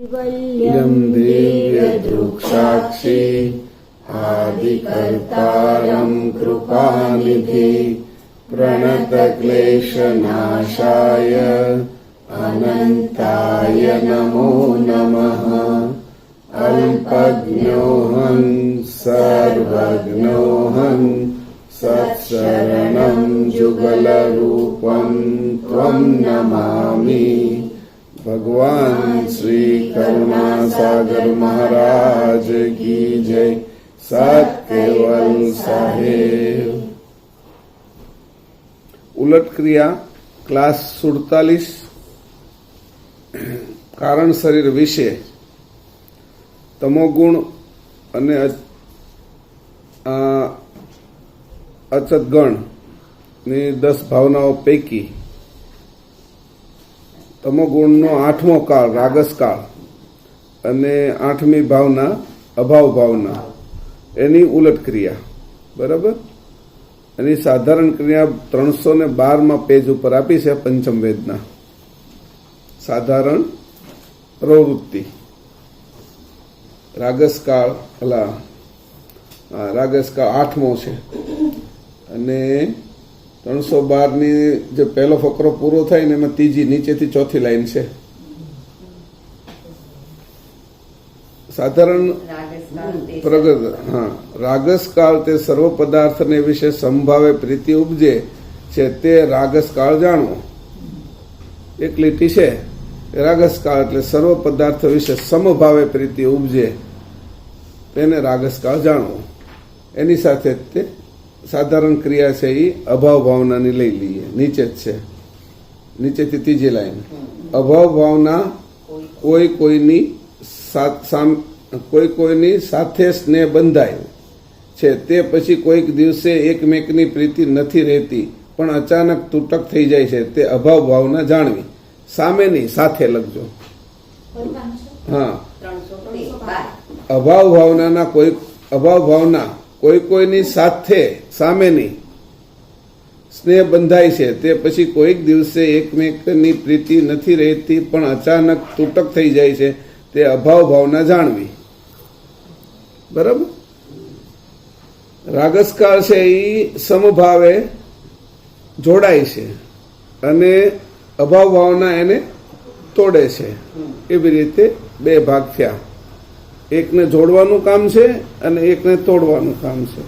दिव्यदृक्साक्षी आदिकर्तारं कृपानिधि प्रणतक्लेशनाशाय अनन्ताय नमो नमः। अल्पज्ञोऽहं सर्वज्ञोऽहं सत्शरणं जुगलरूपं त्वं नमामि। भगवान श्री करुणासागर महाराज की जय। सत केवल साहेब। उलट क्रिया क्लास 47 कारण शरीर विषे तमोगुण અને અચત ગણ ની 10 ભાવનાઓ પૈકી તમોગુણનો 8મો કાળ રાગસ કાળ અને 8મી ભાવના અભાવ ભાવના, એની ઉલટ ક્રિયા, બરાબર. એની સાધારણ ક્રિયા 312માં પેજ ઉપર આપી છે. પંચમ વેદના સાધારણ પ્રવૃત્તિ. રાગસકાળ 8મો છે અને 312ની જે પહેલો ફકરો પૂરો થાય ને એમાં ત્રીજી નીચેથી ચોથી લાઈન છે. સાધારણ પ્રગટ. રાગસકાળ તે સર્વ પદાર્થને વિશે સંભાવે પ્રીતિ ઉપજે છે તે રાગસકાળ જાણવો. એક લીટી છે. રાગસકાળ એટલે સર્વ પદાર્થ વિશે સમભાવે પ્રીતિ ઉપજે તેને રાગસકાળ જાણવો. એની સાથે તે સાધારણ ક્રિયા છે એ અભાવ ભાવનાની લઈ લઈએ. નીચે જ છે, નીચેથી ત્રીજી લાઈન. અભાવ ભાવના કોઈ કોઈની સાથે સ્નેહ બંધાય છે તે પછી કોઈક દિવસે એકમેકની પ્રીતિ નથી રહેતી પણ અચાનક તૂટક થઈ જાય છે તે અભાવ ભાવના જાણવી. સામેની સાથે લખજો. અભાવ ભાવના કોઈની સાથે સામેની સ્નેહ બંધાય છે તે પછી કોઈક દિવસે એકમેકની પ્રીતિ નથી રહેતી પણ અચાનક તૂટક થઈ જાય છે તે અભાવ ભાવના જાણવી. બરાબર. રાગસકાળ છે એ સમભાવે જોડાય છે અને અભાવ ભાવના એને તોડે છે. એવી રીતે બે ભાગ થયા. એકને જોડવાનું કામ છે અને એકને તોડવાનું કામ છે.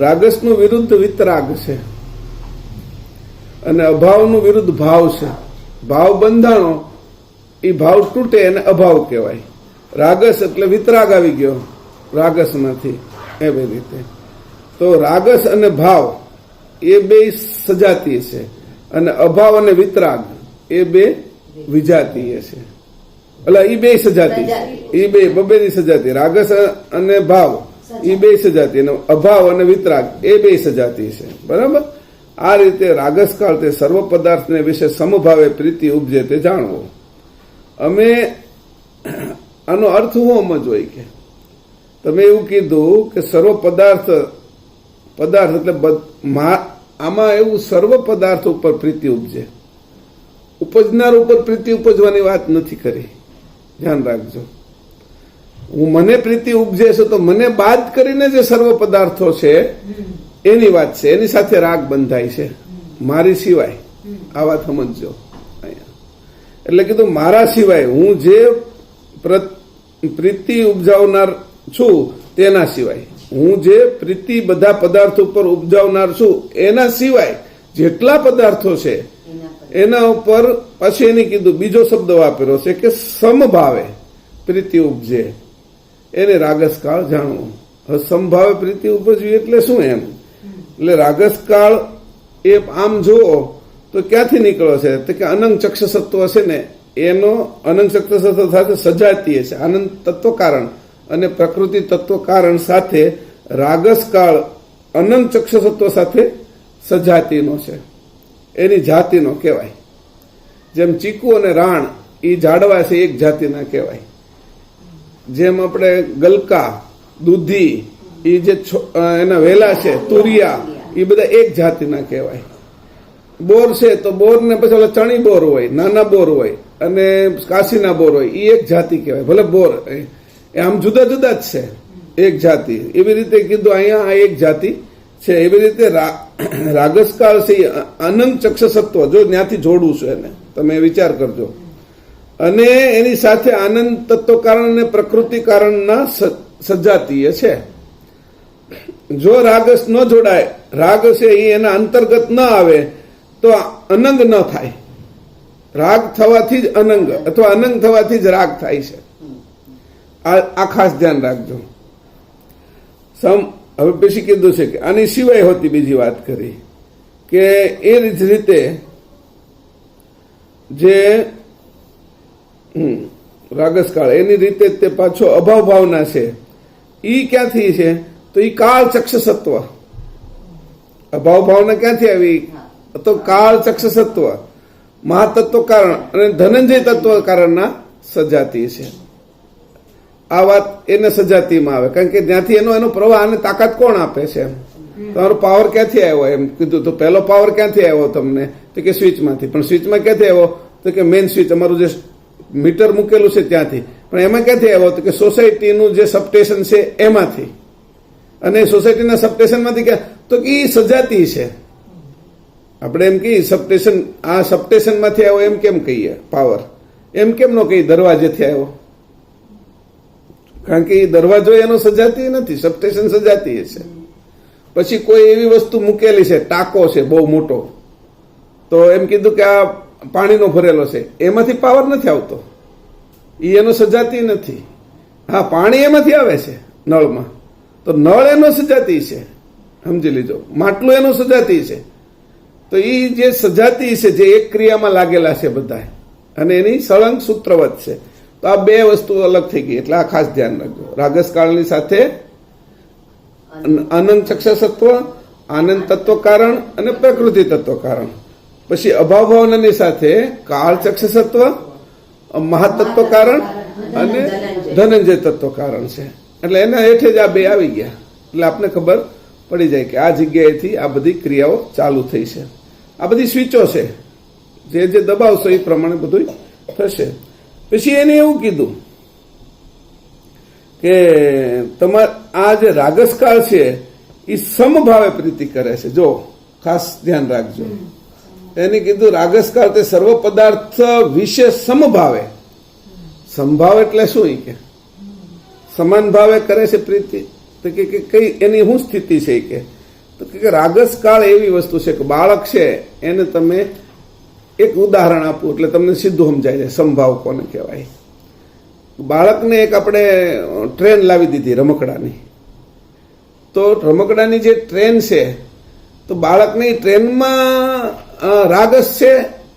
રાગસનું વિરુદ્ધ વિતરાગ છે અને અભાવનું વિરુદ્ધ ભાવ છે. ભાવ બંધાણો એ ભાવ તૂટે એને અભાવ કહેવાય. રાગસ એટલે વિતરાગ આવી ગયો રાગસમાંથી. એવી રીતે તો રાગસ અને ભાવ એ બે સજાતીય છે અને અભાવ અને વિતરાગ એ બે વિજાતીય છે. એટલે એ બે સજાતી, એ બબેની સજાતી. રાગસ અને ભાવ એ બે સજાતી અને અભાવ અને વિતરાગ એ બે સજાતી છે. બરાબર. આ રીતે રાગસકાળ તે સર્વ પદાર્થને વિશે સમભાવે પ્રીતિ ઉપજે તે જાણવો. અમે આનો અર્થ શું સમજવો કે તમે એવું કીધું કે સર્વ પદાર્થ એટલે આમાં એવું સર્વ પદાર્થ ઉપર પ્રીતિ ઉપજે. ઉપજનાર ઉપર પ્રીતિ ઉપજવાની વાત નથી કરી. ધ્યાન રાખજો. મને પ્રીતિ ઉપજે છે તો મને બાદ કરીને જે સર્વ પદાર્થો છે એની વાત છે. એની સાથે રાગ બંધાય છે મારી સિવાય. આ વાત સમજજો. એટલે કીધું મારા સિવાય, હું જે પ્રીતિ ઉપજાવનાર છું તેના સિવાય, હું જે પ્રીતિ બધા પદાર્થો ઉપર ઉપજાવનાર છું એના સિવાય જેટલા પદાર્થો છે એના ઉપર પછી એની કીધું બીજો શબ્દ વાપર્યો છે કે સમભાવે પ્રીતિ ઉપજે એને રાગસકાળ જાણવો. હવે સમભાવે પ્રીતિ ઉપજવી એટલે શું એમ? એટલે રાગસકાળ એ આમ જુઓ તો ક્યાંથી નીકળ્યો છે તો કે અનંગ ચક્ષસત્વ છે ને એનો અનંગ ચક્ષસત્વ સાથે સજાતીય છે. આનંદ તત્વ કારણ અને પ્રકૃતિ તત્વ કારણ સાથે રાગસકાળ અનંત ચક્ષસત્વ સાથે સજાતીનો છે. એની જાતિનો કહેવાય. જેમ ચીકુ અને રાણ એ ઝાડવા છે એક જાતિના કહેવાય. જેમ આપણે ગલકા, દૂધી એ જે એના વેલા છે, તુરિયા એ બધા એક જાતિના કહેવાય. બોર છે તો બોર ને પછી ચણી બોર હોય, નાના બોર હોય અને કાશીના બોર હોય એ એક જાતિ કહેવાય. ભલે બોર એ આમ જુદા જુદા જ છે, એક જાતિ. એવી રીતે કીધું અહીંયા આ એક જાતિ છે. એવી રીતે રાગસકાળ છે અનંત ચક્ષસત્વ, જો ત્યાંથી જોડવું છે એને, તમે વિચાર કરજો. અને એની સાથે આનંદ તત્વ કારણ અને પ્રકૃતિ કારણના સજાતીય છે. જો રાગસ ન જોડાય, રાગ છે એ એના અંતર્ગત ન આવે તો અનંગ ન થાય. રાગ થવાથી જ અનંગ અથવા અનંગ થવાથી જ રાગ થાય છે. આ ખાસ ધ્યાન રાખજો. હવે પછી કીધું છે કે આની સિવાય હોતી બીજી વાત કરી કે એ જ રીતે જે રાગસકાળ એની રીતે તે પાછો અભાવ ભાવના છે. ઈ ક્યાંથી છે તો ઈ કાળ ચક્ષસત્વ. અભાવ ભાવના ક્યાંથી આવી તો કાળ ચક્ષસત્વ, મહાતત્વ કારણ અને ધનંજય તત્વ કારણના સજાતી છે. આ વાત એને સજાતીમાં આવે, કારણ કે ત્યાંથી એનો પ્રવાહ અને તાકાત કોણ આપે છે? તમારો પાવર ક્યાંથી આવ્યો? એમ કીધું તો પહેલો પાવર ક્યાંથી આવ્યો તમને? તો કે સ્વિચમાંથી. પણ સ્વિચમાં ક્યાંથી આવ્યો? તો કે મેઇન સ્વિચ અમારું જે મીટર મૂકેલું છે ત્યાંથી. પણ એમાં ક્યાંથી આવ્યો? તો કે સોસાયટીનું જે સબસ્ટેશન છે એમાંથી. અને સોસાયટીના સબસ્ટેશનમાંથી ક્યાં? તો કે એ સજાતી છે. આપણે એમ કહીએ સબસ્ટેશન, આ સબસ્ટેશનમાંથી આવ્યો એમ કેમ કહીએ પાવર? એમ કેમ નો કહીએ દરવાજેથી આવ્યો? કારણ કે એ દરવાજો એનો સજાતી નથી, સબસ્ટેશન સજાતી છે. પછી કોઈ એવી વસ્તુ મૂકેલી છે, ટાંકો છે બહુ મોટો, તો એમ કીધું કે આ પાણીનો ભરેલો છે, એમાંથી પાવર નથી આવતો, એ એનો સજાતી નથી. હા, પાણી એમાંથી આવે છે નળમાં, તો નળ એનો સજાતી છે, સમજી લીધો. માટલું એનો સજાતી છે. તો એ જે સજાતી છે, જે એક ક્રિયામાં લાગેલા છે બધા, અને એની સળંગ સૂત્રવત છે. તો આ બે વસ્તુ અલગ થઈ ગઈ, એટલે આ ખાસ ધ્યાન રાખજો. રાગસકાળની સાથે આનંદ ચક્ષસત્વ, આનંદ તત્વ કારણ અને પ્રકૃતિ તત્વ કારણ. પછી અભાવ ભાવનાની સાથે કાળ ચક્ષસત્વ, મહાતત્વ કારણ અને ધનંજય તત્વ કારણ છે. એટલે એના હેઠે જ આ બે આવી ગયા. એટલે આપને ખબર પડી જાય કે આ જગ્યાએથી આ બધી ક્રિયાઓ ચાલુ થઈ છે. આ બધી સ્વિચો છે, જે દબાવશો એ પ્રમાણે બધું થશે. પછી એને એવું કીધું કે તમારે આ જે રાગસકાળ છે એ સમભાવે પ્રીતિ કરે છે. જો ખાસ ધ્યાન રાખજો. એને કીધું રાગસકાળ તે સર્વ પદાર્થ વિશે સમભાવે. સમભાવ એટલે શું? કે સમાન ભાવે કરે છે પ્રીતિ. તો કે કઈ એની શું સ્થિતિ છે? કે તો કે રાગસકાળ એવી વસ્તુ છે કે બાળક છે એને તમે એક ઉદાહરણ આપું એટલે તમને સીધું સમજાય જાય સમભાવ કોને કહેવાય. બાળકને એક આપણે ટ્રેન લાવી દીધી રમકડાની, તો રમકડાની જે ટ્રેન છે તો બાળકની ટ્રેનમાં રાગસ છે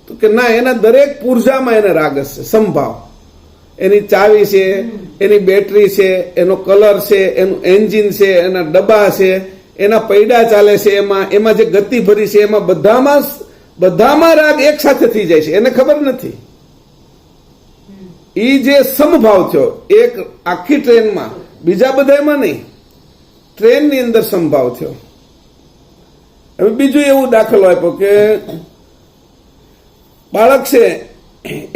તો કે ના, એના દરેક પૂર્જામાં એને રાગસ છે. સમભાવ, એની ચાવી છે, એની બેટરી છે, એનો કલર છે, એનું એન્જિન છે, એના ડબ્બા છે, એના પૈડા ચાલે છે, એમાં જે ગતિ ભરી છે, એમાં બધામાં રાગ એક સાથે થઈ જાય છે, એને ખબર નથી. એ જે સમભાવ થયો એક આખી ટ્રેનમાં, બીજા બધામાં નહીં, ટ્રેનની અંદર સમભાવ થયો. હવે બીજું એવું દાખલો આપ્યો કે બાળક છે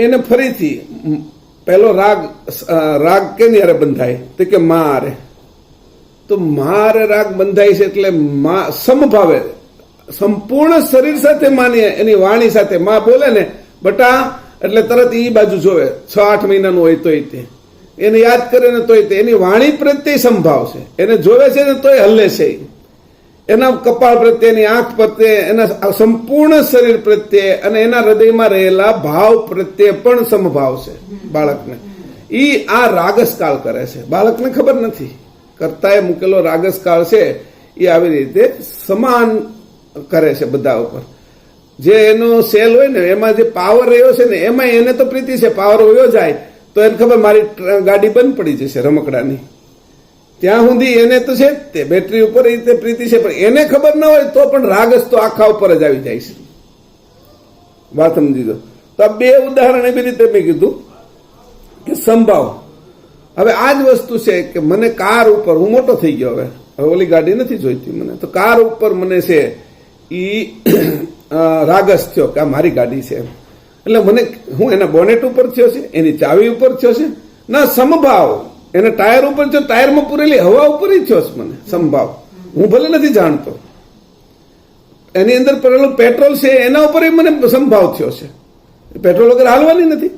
એને ફરીથી પહેલો રાગ કેની હારે બંધાય? તો કે મા હારે. તો મા હારે રાગ બંધાય છે એટલે મા સમભાવે સંપૂર્ણ શરીર સાથે માની, એની વાણી સાથે માં બોલે ને બટા, એટલે તરત એ બાજુ જોવે. 6-8 મહિનાનું હોય તોય તે એને યાદ કરે ને તોય તે એની વાણી પ્રત્યે સંભાવ છે. એને જોવે છે ને તોય હલ્લે છે. એના કપાળ પ્રત્યે, એની આંખ પ્રત્યે, એના સંપૂર્ણ શરીર પ્રત્યે અને એના હૃદયમાં રહેલા ભાવ પ્રત્યે પણ સમભાવ છે બાળકને. ઈ આ રાગસકાળ કરે છે. બાળકને ખબર નથી, કર્તાએ મૂકેલો રાગસકાળ છે એ આવી રીતે સમાન કરે છે બધા ઉપર. જે એનો સેલ હોય ને એમાં જે પાવર રહ્યો છે ને એમાં એને તો પ્રીતિ છે. પાવર વયો જાય તો એને ખબર મારી ગાડી બંધ પડી જશે રમકડાની, ત્યાં સુધી એને તો છે તે બેટરી ઉપર એ રીતે પ્રીતિ છે. પણ એને ખબર ન હોય તો પણ રાગસ તો આખા ઉપર જ આવી જાય છે. વાત સમજી દો. તો આ બે ઉદાહરણ એવી રીતે મેં કીધું કે સંભાવ. હવે આ જ વસ્તુ છે કે મને કાર ઉપર, હું મોટો થઈ ગયો, હવે ઓલી ગાડી નથી જોઈતી મને, તો કાર ઉપર મને છે ઈ રાગસ થયો કે આ મારી ગાડી છે. એટલે મને હું એના બોનેટ ઉપર થયો છે, એની ચાવી ઉપર થયો છે ના સમભાવ, એના ટાયર ઉપર થયો, ટાયરમાં પૂરેલી હવા ઉપર થયો છે મને સમભાવ. હું ભલે નથી જાણતો, એની અંદર પડેલું પેટ્રોલ છે એના ઉપર મને સમભાવ થયો છે. પેટ્રોલ વગર હાલવાની નથી.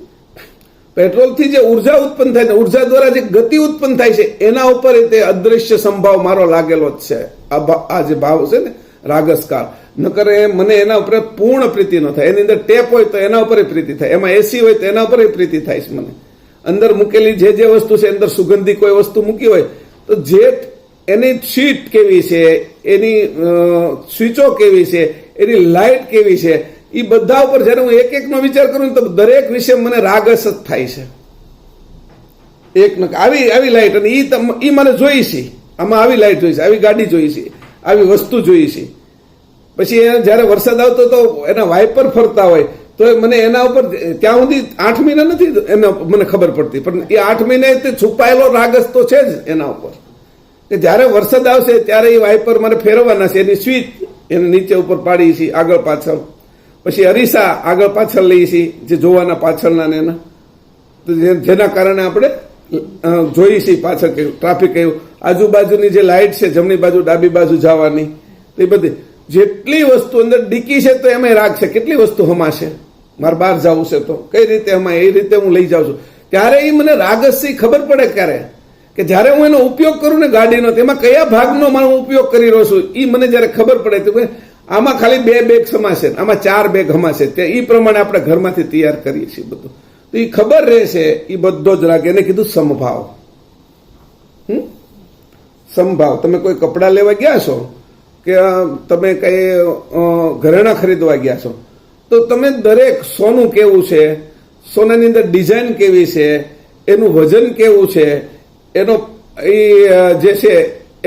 પેટ્રોલથી જે ઉર્જા ઉત્પન્ન થાય, ઉર્જા દ્વારા જે ગતિ ઉત્પન્ન થાય છે એના ઉપર તે અદ્રશ્ય સંભાવ મારો લાગેલો જ છે. આ જે ભાવ છે ને રાગસકાળ, નકર મને એના ઉપર પૂર્ણ પ્રીતિ ન થાય. એની અંદર ટેપ હોય તો એના ઉપર પ્રીતિ થાય, એમાં એસી હોય તો એના ઉપર પ્રીતિ થાય છે મને. અંદર મૂકેલી જે વસ્તુ છે, અંદર સુગંધી કોઈ વસ્તુ મૂકી હોય તો જે એની સીટ કેવી છે, એની સ્વિચો કેવી છે, એની લાઇટ કેવી છે, એ બધા ઉપર જયારે હું એક નો વિચાર કરું તો દરેક વિશે મને રાગસ જ થાય છે. એક આવી લાઇટ, અને ઈ મને જોઈ છે, આમાં આવી લાઇટ જોઈ છે, આવી ગાડી જોઈ છે, આવી વસ્તુ જોઈ છે. પછી જયારે વરસાદ આવતો તો એના વાઇપર ફરતા હોય તો મને એના ઉપર ત્યાં સુધી 8 મહિના નથી એના મને ખબર પડતી, પણ એ 8 મહિને તે છુપાયેલો રાગસ તો છે જ એના ઉપર. કે જયારે વરસાદ આવશે ત્યારે એ વાઇપર મારે ફેરવવાના છે, એની સ્વિચ એને નીચે ઉપર પાડી છે આગળ પાછળ. પછી અરીસા આગળ પાછળ લઈએ છીએ, જે જોવાના પાછળના ને એના, તો જેના કારણે આપણે જોઈએ છીએ પાછળ કયું ટ્રાફિક કયું, આજુબાજુની જે લાઇટ છે જમણી બાજુ ડાબી બાજુ જવાની, એ બધી જેટલી વસ્તુ અંદર ડીકી છે તો એમાં રાગ છે. કેટલી વસ્તુ હમાશે, મારે બહાર જવું છે તો કઈ રીતે હમાય, એ રીતે હું લઈ જાઉં છું. ત્યારે એ મને રાગસથી ખબર પડે ક્યારે કે જયારે હું એનો ઉપયોગ કરું ને ગાડીનો, તેમાં કયા ભાગનો હું ઉપયોગ કરી રહ્યો છું એ મને જયારે ખબર પડે તો આમાં ખાલી 2 બેગ સમાશે, આમાં 4 બેગ હમાશે, એ પ્રમાણે આપણે ઘરમાંથી તૈયાર કરીએ છીએ બધું. તો એ ખબર રહેશે, એ બધો જ રાગ. એને કીધું સમભાવ. સમભાવ. તમે કોઈ કપડાં લેવા ગયા છો કે તમે કઈ ઘરેણા ખરીદવા ગયા છો તો તમે દરેક સોનું કેવું છે, સોનાની અંદર ડિઝાઇન કેવી છે, એનું વજન કેવું છે, એનો જે છે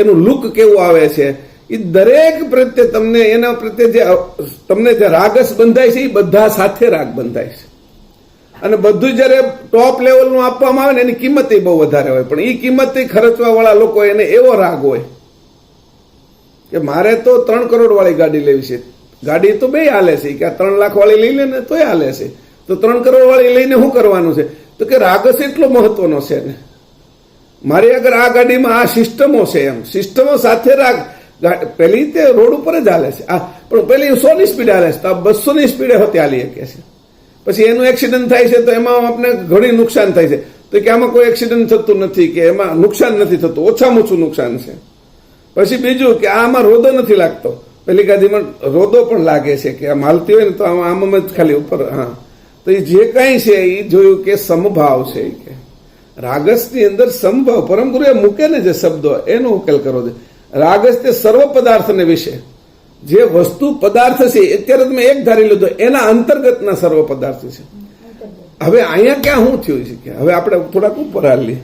એનું લુક કેવું આવે છે, એ દરેક પ્રત્યે તમને એના પ્રત્યે જે તમને જે રાગસ બંધાય છે એ બધા સાથે રાગ બંધાય છે. અને બધું જયારે ટોપ લેવલનું આપવામાં આવે ને એની કિંમત બહુ વધારે હોય, પણ એ કિંમત ખર્ચવા વાળા લોકો એને એવો રાગ હોય કે મારે તો 3 કરોડ વાળી ગાડી લેવી છે. ગાડી તો 2 હાલે છે, કે 3 લાખ વાળી લઈ લે ને તોય હાલે છે, તો 3 કરોડ વાળી લઈને શું કરવાનું છે? તો કે રાગસ એટલો મહત્વનો છે ને. મારી આગળ આ ગાડીમાં આ સિસ્ટમો છે, એમ સિસ્ટમો સાથે રાગ. પેલી તે રોડ ઉપર જ હાલે છે, પણ પેલી 100 ની સ્પીડે હાલે છે, તો 200 ની સ્પીડે હોતી હાલી શકે છે. પછી એનું એક્સિડન્ટ થાય છે તો એમાં આપણે ઘણી નુકસાન થાય છે. તો કે આમાં કોઈ એક્સિડન્ટ થતું નથી, કે એમાં નુકસાન નથી થતું, ઓછામાં ઓછું નુકસાન છે. પછી બીજું કે આમાં રોદો નથી લાગતો, પેલી ગાડીમાં રોદો પણ લાગે છે કે આમ હાલતી હોય ને તો આમાં જ ખાલી ઉપર. તો એ જે કઈ છે એ જોયું કે સમભાવ છે, કે રાગસની અંદર સમભાવ. પરમ ગુરુએ મૂકે ને જે શબ્દો એનો ઉકેલ કરવો છે. રાગસ તે સર્વ પદાર્થને વિશે, જે વસ્તુ પદાર્થ છે અત્યારે તમે એક ધારી લીધો, એના અંતર્ગતના સર્વ પદાર્થ છે. હવે અહીંયા ક્યાં શું થયું છે કે હવે આપણે થોડાક ઉપર હાલીએ.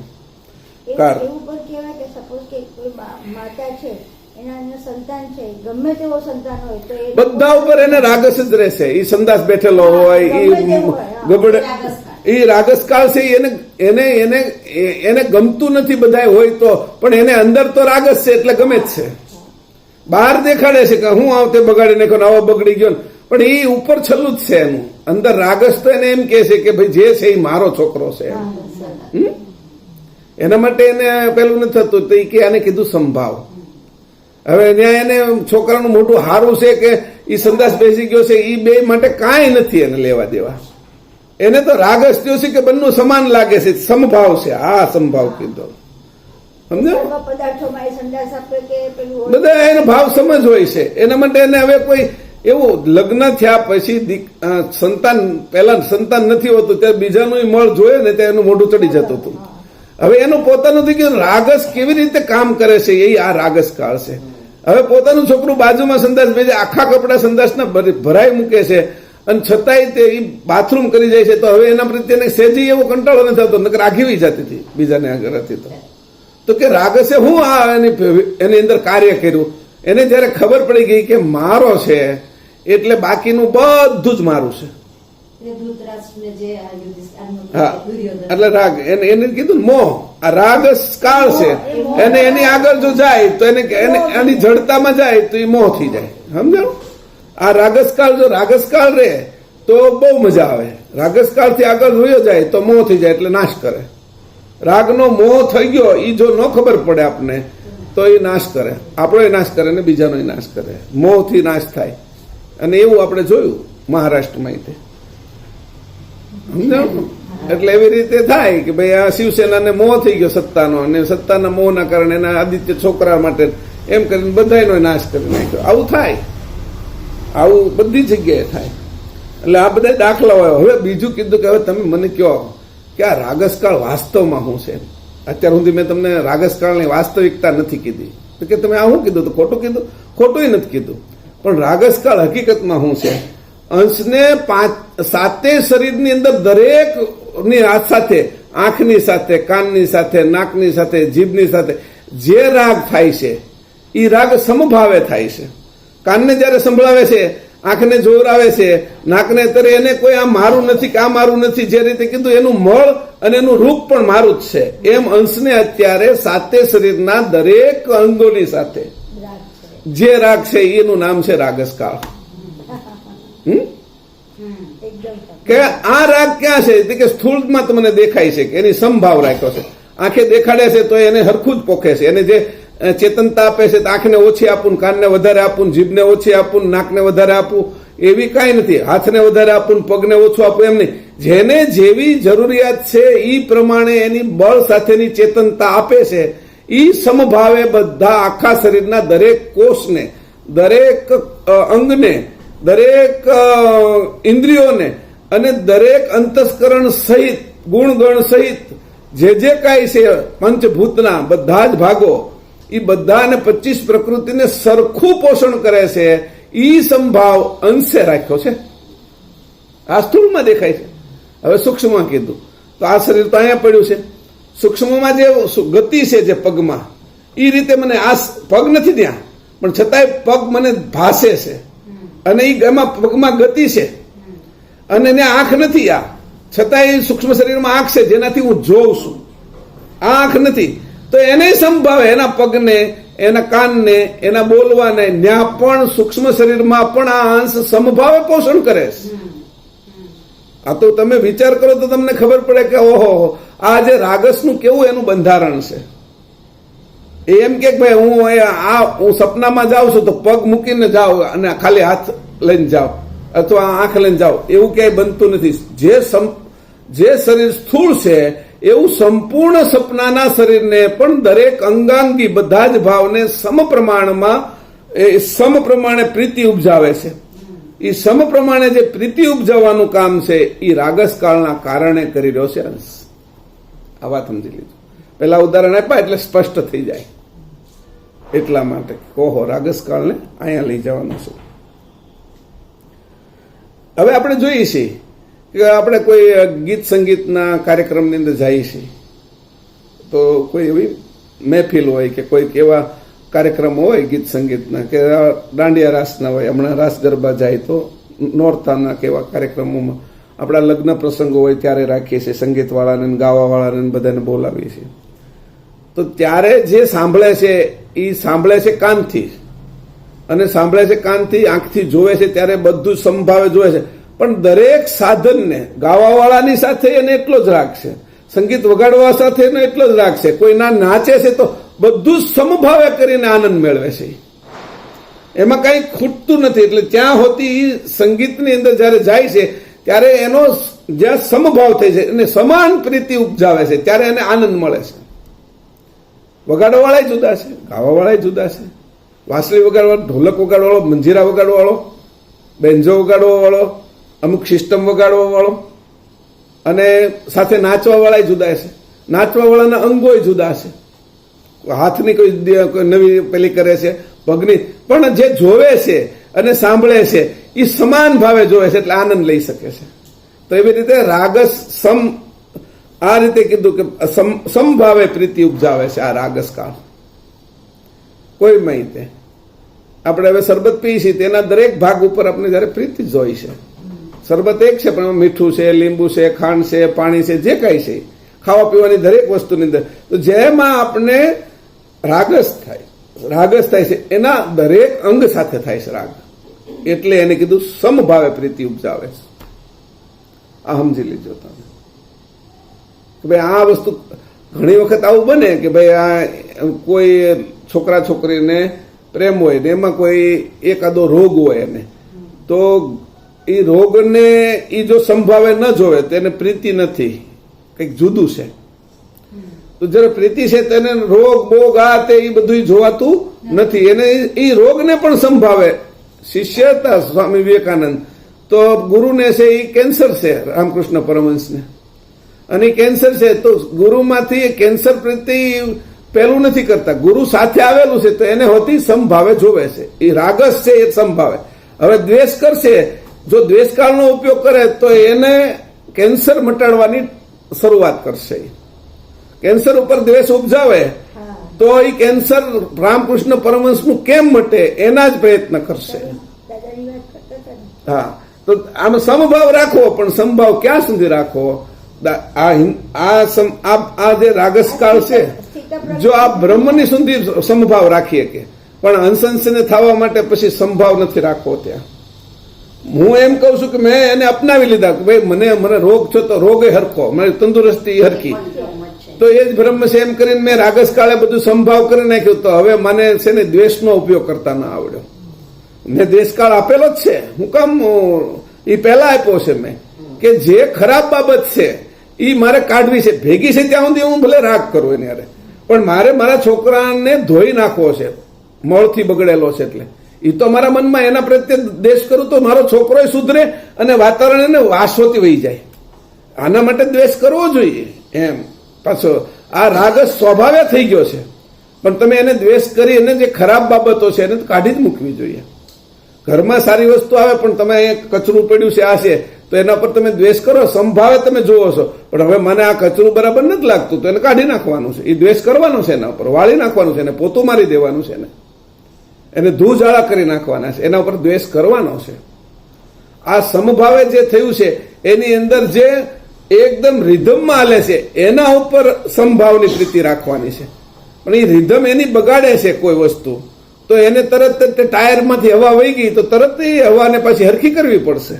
બધા ઉપર એને રાગસ જ રહેશે. એ સંદાસ બેઠેલો હોય, એ રાગસકાળ છે, એને ગમતું નથી બધા હોય તો, પણ એને અંદર તો રાગસ છે એટલે ગમે જ છે. બહાર દેખાડે છે કે હું આવતે બગાડી નાખ્યો, આવો બગડી ગયો, પણ એ ઉપર છેલ્લું જ છે. એનું અંદર રાગસ તો એને એમ કે છે કે ભાઈ જે છે એ મારો છોકરો છે. એના માટે એને પેલું નથી થતું, તો એ કે આને કીધું સંભાવ. હવે ત્યાં એને છોકરાનું મોટું હારું છે કે એ સંદાસ બેસી ગયો છે, એ બે માટે કાંઈ નથી એને લેવા દેવા. એને તો રાગસ થયો છે કે બંને સમાન લાગે છે, સમભાવ છે. આ સંભાવ કીધો, સમજો? બધા એનો ભાવ સમજ હોય છે. એના માટે એને હવે કોઈ એવું લગ્ન થયા પછી સંતાન, પહેલા સંતાન નથી હોતું ત્યારે બીજાનું મળ જોયે ને ત્યાં એનું મોઢું ચડી જતું હતું. હવે એનું પોતાનું થઈ ગયું. રાગસ કેવી રીતે કામ કરે છે એ આ રાગસ કાળ છે. હવે પોતાનું છોકરું બાજુમાં સંદાસ ભેજે, આખા કપડા સંદાસના ભરાઈ મૂકે છે, અને છતાંય તે બાથરૂમ કરી જાય છે. તો હવે એના પ્રત્યે સેજી એવો કંટાળો નથી થતો, નકર આઘી જતી હતી બીજાને આગળ હતી. તો કે રાગસે હું એની અંદર કાર્ય કર્યું. એને જયારે ખબર પડી ગઈ કે મારો છે એટલે બાકીનું બધું જ મારું છે. હા, એટલે રાગ એને કીધું મોહ. આ રાગસ કાળ છે. એને એની આગળ જો જાય તો એને એની જડતામાં જાય તો એ મોહ થઈ જાય. સમજાણું? આ રાગસકાળ જો રાગસકાળ રહે તો બહુ મજા આવે. રાગસકાળથી આગળ વયો જાય તો મોહ થઈ જાય એટલે નાશ કરે. રાગનો મોહ થઈ ગયો એ જો ન ખબર પડે આપને તો એ નાશ કરે, આપણો નાશ કરે ને બીજાનો નાશ કરે. મોહથી નાશ થાય. અને એવું આપણે જોયું મહારાષ્ટ્રમાં. સમજાણું? એટલે એવી રીતે થાય કે ભાઈ આ શિવસેનાને મોહ થઈ ગયો સત્તાનો, અને સત્તાના મોહના કારણે એના આદિત્ય છોકરા માટે એમ કરીને બધાનો નાશ કરી નાખ્યો. આવું થાય, આવું બધી જગ્યાએ થાય. એટલે આ બધા દાખલાઓ. હવે બીજું કીધું કે હવે તમે મને કહો કે આ રાગસકાળ વાસ્તવમાં શું છે. અત્યાર સુધી મેં તમને રાગસકાળની વાસ્તવિકતા નથી કીધી કે તમે આ શું કીધું તો ખોટું કીધું, ખોટું નથી કીધું. પણ રાગસકાળ હકીકતમાં શું છે? અંશને સાતે શરીરની અંદર દરેક ની હાથ સાથે, આંખની સાથે, કાનની સાથે, નાકની સાથે, જીભની સાથે જે રાગ થાય છે એ રાગ સમભાવે થાય છે. કાનને જયારે સંભળાવે છે, આંખને જોરાવે છે, નાકને તરે એને કોઈ આ મારું નથી કે આ મારું નથી, જે રીતે કીધું એનું મળ અને એનું રૂપ પણ મારું જ છે. એમ અંશને અત્યારે સાતે શરીરના દરેક અંગોની સાથે જે રાગ છે એનું નામ છે રાગસકાળ. કે આ રાગ ક્યાં છે કે સ્થૂળમાં તમને દેખાય છે કે એની સંભાવ રાખ્યો છે. આંખે દેખાડે છે તો એને હરખું જ પોખે છે. એને જે ચેતનતા આપે છે આંખને ઓછી આપું, કાનને વધારે આપું, જીભને ઓછી આપું, નાકને વધારે આપું, એવી કાંઈ નથી. હાથને વધારે આપું, પગને ઓછું આપું, એમ નહીં. જેને જેવી જરૂરિયાત છે એ પ્રમાણે એની બળ સાથેની ચેતનતા આપે છે. એ સમભાવે બધા આખા શરીરના દરેક કોષને, દરેક અંગને, દરેક ઇન્દ્રિયોને અને દરેક અંતસ્કરણ સહિત, ગુણગણ સહિત જે કાંઈ છે પંચભૂતના બધા જ ભાગો, એ બધાને 25 પ્રકૃતિને સરખું પોષણ કરે છે. ઈ સંભાવ અંશે રાખ્યો છે. આ સ્થૂળમાં દેખાય છે. હવે સૂક્ષ્મમાં કીધું તો આ શરીર તો અહીંયા પડ્યું છે. સૂક્ષ્મમાં જે ગતિ છે જે પગમાં, એ રીતે મને આ પગ નથી ત્યાં, પણ છતાંય પગ મને ભાસે છે. અને એમાં પગમાં ગતિ છે અને એને આંખ નથી. આ છતાંય સૂક્ષ્મ શરીરમાં આંખ છે જેનાથી હું જોઉં છું. આ આંખ નથી તો એને સંભાવે, એના પગને, એના કાનને, એના બોલવાને, ત્યાં પણ સૂક્ષ્મ શરીરમાં પણ આ અંશ સમભાવે પોષણ કરે છે. આ તો તમે વિચાર કરો તો તમને ખબર પડે કે ઓહો, આ જે રાગસનું કેવું એનું બંધારણ છે. એમ કે ભાઈ હું સપનામાં જાઉં છું તો પગ મૂકીને જાઉં અને ખાલી હાથ લઈને જાઉં અથવા આંખ લઈને જાઉં, એવું ક્યાંય બનતું નથી. જે શરીર સ્થૂળ છે એવું સંપૂર્ણ સપનાના શરીરને પણ દરેક અંગાંગી બધા જ ભાવને સમપ્રમાણે પ્રીતિ ઉપજાવે છે. એ સમપ્રમાણે જે પ્રીતિ ઉપજાવવાનું કામ છે એ રાગસકાળના કારણે કરી રહ્યો છે અંશ. આ વાત સમજી લીધું. પેલા ઉદાહરણ આપ્યા એટલે સ્પષ્ટ થઈ જાય. એટલા માટે ઓહો, રાગસકાળને અહીંયા લઈ જવાનું છે. હવે આપણે જોઈએ છીએ કે આપણે કોઈ ગીત સંગીતના કાર્યક્રમની અંદર જઈએ છીએ તો કોઈ એવી મહેફિલ હોય કે કોઈક એવા કાર્યક્રમો હોય ગીત સંગીતના કે દાંડિયા રાસના હોય. હમણાં રાસ ગરબા જાય તો નોરતાના કેવા કાર્યક્રમોમાં આપણા લગ્ન પ્રસંગો હોય ત્યારે રાખીએ છીએ. સંગીતવાળાને, ગાવાવાળાને બધાને બોલાવીએ છીએ. તો ત્યારે જે સાંભળે છે એ સાંભળે છે કાનથી, અને સાંભળે છે કાનથી, આંખથી જોવે છે ત્યારે બધું સંભાવે જોવે છે. પણ દરેક સાધનને ગાવાવાળાની સાથે એને એટલો જ રાગ છે, સંગીત વગાડવા સાથે એને એટલો જ રાગ છે. કોઈ નાચે છે તો બધું સમભાવે કરીને આનંદ મેળવે છે. એમાં કઈ ખૂટતું નથી. એટલે ત્યાં હોતી સંગીતની અંદર જયારે જાય છે ત્યારે એનો જ્યાં સમભાવ થઈ છે એને સમાન પ્રીતિ ઉપજાવે છે, ત્યારે એને આનંદ મળે છે. વગાડવાવાળા જુદા છે, ગાવાવાળા જુદા છે. વાંસળી વગાડવાળો, ઢોલક વગાડવાળો, મંજીરા વગાડવાવાળો, બેન્જો વગાડવાવાળો, અમુક સિસ્ટમ વગાડવાવાળો, અને સાથે નાચવાવાળા જુદા છે. નાચવાવાળાના અંગો જુદા છે. હાથની કોઈ નવી પેલી કરે છે, પગની, પણ જે જોવે છે અને સાંભળે છે એ સમાન ભાવે જોવે છે એટલે આનંદ લઈ શકે છે. તો એવી રીતે રાગસ આ રીતે કીધું કે સમભાવે પ્રીતિ ઉપજાવે છે આ રાગસકાળ. કોઈ માહિતી આપણે હવે શરબત પીએ છીએ તેના દરેક ભાગ ઉપર આપણે જયારે પ્રીતિ જોઈ છે. શરબત એક છે પણ મીઠું છે, લીંબુ છે, ખાંડ છે, પાણી છે, જે કાંઈ છે ખાવા પીવાની દરેક વસ્તુની અંદર તો જેમાં આપણે રાગસ થાય છે એના દરેક અંગ સાથે થાય છે રાગ. એટલે એને કીધું સમભાવે પ્રીતિ ઉપજાવે છે. આ સમજી લીજો તમે કે ભાઈ આ વસ્તુ ઘણી વખત આવું બને કે ભાઈ આ કોઈ છોકરા છોકરીને પ્રેમ હોય ને એમાં કોઈ એકાદો રોગ હોય એને તો એ રોગને એ જો સંભાવે ન જોવે તો એને પ્રીતિ નથી, કંઈક જુદું છે. તો જ્યારે પ્રીતિ છે તેને રોગ બોગ આ તે એ બધું જોવાતું નથી. એને એ રોગને પણ સંભાવે. શિષ્ય હતા સ્વામી વિવેકાનંદ, તો ગુરુને છે એ કેન્સર છે રામકૃષ્ણ પરમહંસને, અને કેન્સર છે તો ગુરુમાંથી કેન્સર પ્રત્યે પેલું નથી કરતા, ગુરુ સાથે આવેલું છે તો એને હોતી સંભાવે જોવે છે. એ રાગસ છે એ સંભાવે. હવે દ્વેષ કરશે, જો દ્વેષકાળનો ઉપયોગ કરે તો એને કેન્સર મટાડવાની શરૂઆત કરશે. કેન્સર ઉપર દ્વેષ ઉપજાવે તો એ કેન્સર રામકૃષ્ણ પરમહંસનું કેમ મટે એના જ પ્રયત્ન કરશે. હા, તો આમ સમભાવ રાખવો, પણ સંભાવ ક્યાં સુધી રાખવો? આ જે રાગસકાળ છે, જો આ બ્રહ્મની સુધી સમભાવ રાખીએ કે, પણ અંશને થવા માટે પછી સંભાવ નથી રાખવો. ત્યાં હું એમ કઉ છું કે મેં એને અપનાવી લીધા કે ભાઈ મને રોગ છો તો રોગ એ હરખો, મારી તંદુરસ્તી હરખી, તો એ જ બ્રહ્મ છે એમ કરીને મેં રાગસકાળે બધું સંભાવ કરી નાખ્યું. તો હવે મને છે ને દ્વેષનો ઉપયોગ કરતા ના આવડ્યો. મેં દ્વેષકાળ આપેલો જ છે. હું કામ એ પહેલા આપ્યો છે મેં કે જે ખરાબ બાબત છે એ મારે કાઢવી છે. ભેગી છે ત્યાં સુધી હું ભલે રાગ કરું એને યારે, પણ મારે મારા છોકરાને ધોઈ નાખવો છે, મળથી બગડેલો છે. એટલે એ તો મારા મનમાં એના પ્રત્યે દ્વેષ કરું તો મારો છોકરો સુધરે અને વાતાવરણ એને વાસોથી વહી જાય. આના માટે દ્વેષ કરવો જોઈએ. એમ પાછો આ રાગ સ્વભાવે થઈ ગયો છે, પણ તમે એને દ્વેષ કરી એને જે ખરાબ બાબતો છે એને કાઢી જ મૂકવી જોઈએ. ઘરમાં સારી વસ્તુ આવે પણ તમે કચરું પડ્યું છે આ છે તો એના પર તમે દ્વેષ કરો, સંભાવે તમે જોવો છો, પણ હવે મને આ કચરું બરાબર નથી લાગતું તો એને કાઢી નાખવાનું છે. એ દ્વેષ કરવાનો છે, એના ઉપર વાળી નાખવાનું છે, એને પોતું મારી દેવાનું છે, એને ધૂળઝાળા કરી નાખવાના છે, એના ઉપર દ્વેષ કરવાનો છે. આ સમભાવે જે થયું છે એની અંદર જે એકદમ રિધમમાં હાલે છે એના ઉપર સંભાવની પ્રીતિ રાખવાની છે. પણ એ રિધમ એની બગાડે છે કોઈ વસ્તુ, તો એને તરત જ ટાયરમાંથી હવા વહી ગઈ તો તરત એ હવાને પાછી હરખી કરવી પડશે.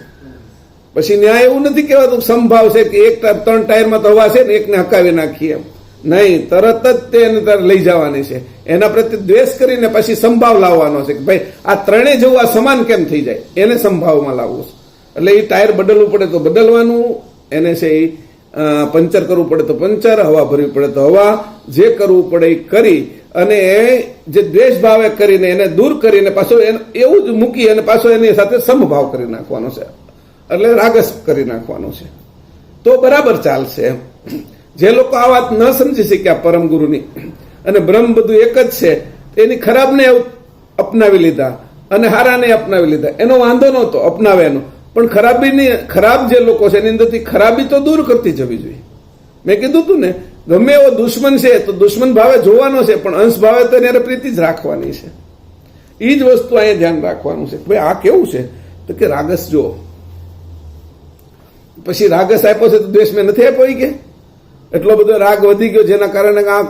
પછી ન્યાય એવું નથી કહેવાતું સંભાવ છે કે એક 3 ટાયરમાં તો હવા છે ને એકને હકાવી નાખીએ, એમ નહીં. તરત જ તેને લઈ જવાની છે. એના પ્રત્યે દ્વેષ કરીને પછી સંભાવ લાવવાનો છે કે ભાઈ આ ત્રણેય જેવું આ સમાન કેમ થઈ જાય, એને સંભાવમાં લાવવું છે. એટલે એ ટાયર બદલવું પડે તો બદલવાનું, એને છે એ પંચર કરવું પડે તો પંચર, હવા ભરવી પડે તો હવા, જે કરવું પડે એ કરી અને જે દ્વેષ ભાવે કરીને એને દૂર કરીને પાછો એવું જ મૂકી અને પાછો એની સાથે સમભાવ કરી નાખવાનો છે. એટલે રાગસ કરી નાખવાનો છે તો બરાબર ચાલશે. જે લોકો આ વાત ન સમજી શક્યા પરમ ગુરુની અને બ્રહ્મ બધું એક જ છે, એની ખરાબને અપનાવી લીધા અને હારાને અપનાવી લીધા, એનો વાંધો નહોતો અપનાવે એનો, પણ ખરાબ જે લોકો છે એની અંદરથી ખરાબી તો દૂર કરતી જવી જોઈએ. મેં કીધું તું ને, ગમે એવો દુશ્મન છે તો દુશ્મન ભાવે જોવાનો છે, પણ અંશ ભાવે તો એને પ્રીતિ જ રાખવાની છે. એ જ વસ્તુ અહીંયા ધ્યાન રાખવાનું છે. ભાઈ આ કેવું છે તો કે રાગસ જો, પછી રાગસ આપ્યો છે તો દ્વેષ મેં નથી આપ્યો કે એટલો બધો રાગ વધી ગયો જેના કારણે આ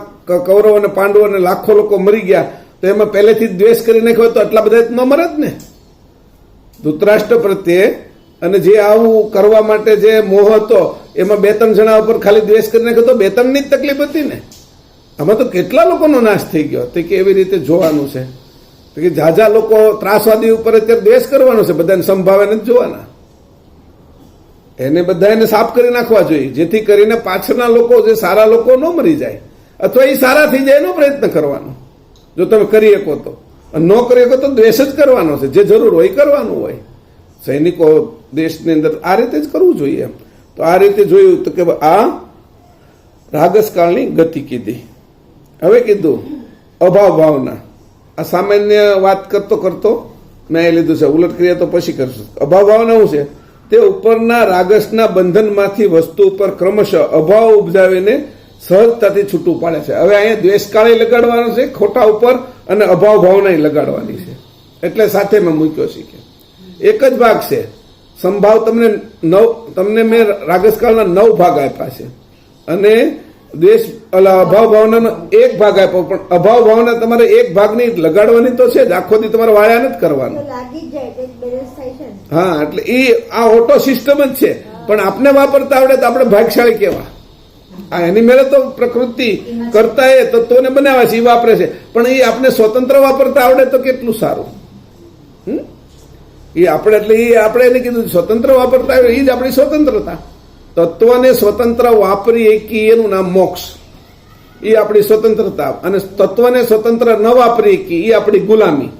કૌરવ અને પાંડવો અને લાખો લોકો મરી ગયા, તો એમાં પહેલેથી દ્વેષ કરી નાખ્યો તો આટલા બધા ન મરત ને. ધૃતરાષ્ટ્ર પ્રત્યે અને જે આવું કરવા માટે જે મોહ હતો એમાં 2-3 જણા ઉપર ખાલી દ્વેષ કરી નાખ્યો તો 2-3 ની જ તકલીફ હતી ને. આમાં તો કેટલા લોકોનો નાશ થઈ ગયો. તો કે એવી રીતે જોવાનું છે કે ઝાઝા લોકો ત્રાસવાદી ઉપર અત્યારે દ્વેષ કરવાનો છે, બધાને સંભાવે નથી જોવાના. એને બધા એને સાફ કરી નાખવા જોઈએ, જેથી કરીને પાછળના લોકો જે સારા લોકો ન મરી જાય અથવા એ સારા થઈ જાય એનો પ્રયત્ન કરવાનો. જો તમે કરી શકો તો, ન કરી શકો તો દ્વેષ જ કરવાનો છે, જે જરૂર હોય કરવાનું હોય. સૈનિકો દેશની અંદર આ રીતે જ કરવું જોઈએ. તો આ રીતે જોયું તો કે આ રાગસકાળની ગતિ કીધી. હવે કીધું અભાવ ભાવના. આ સામાન્ય વાત કરતો કરતો મેં એ લીધું છે, ઉલટ ક્રિયા તો પછી કરશું. અભાવ ભાવના શું છે? તે ઉપરના રાગસના બંધનમાંથી વસ્તુ ઉપર ક્રમશઃ અભાવ ઉપજાવીને સહજતાથી છૂટું પાડે છે. હવે અહીંયા દ્વેષકાળે લગાડવાનો છે ખોટા ઉપર અને અભાવ ભાવના લગાડવાની છે, એટલે સાથે મેં મૂક્યો છે. એક જ ભાગ છે સંભાવ. તમને મેં રાગસકાળના 9 ભાગ આપ્યા છે અને દ્વેષ અભાવ ભાવનાનો એક ભાગ આપ્યો, પણ અભાવ ભાવના તમારે એક ભાગની લગાડવાની તો છે જ, આખો દી તમારે વાળ્યા નથી કરવાનું. હા, એટલે એ આ ઓટો સિસ્ટમ જ છે, પણ આપને વાપરતા આવડે તો આપણે ભાગશાળી કેવા. આ એની મેળે તો પ્રકૃતિ કરતા એ તત્વોને બનાવે છે, એ વાપરે છે, પણ એ આપણે સ્વતંત્ર વાપરતા આવડે તો કેટલું સારું. એ આપણે એટલે એ આપણે એને કીધું સ્વતંત્ર વાપરતા આવડે એ જ આપણી સ્વતંત્રતા. તત્વને સ્વતંત્ર વાપરી એકી એનું નામ મોક્ષ, એ આપણી સ્વતંત્રતા. અને તત્વને સ્વતંત્ર ન વાપરી એકી એ આપણી ગુલામી,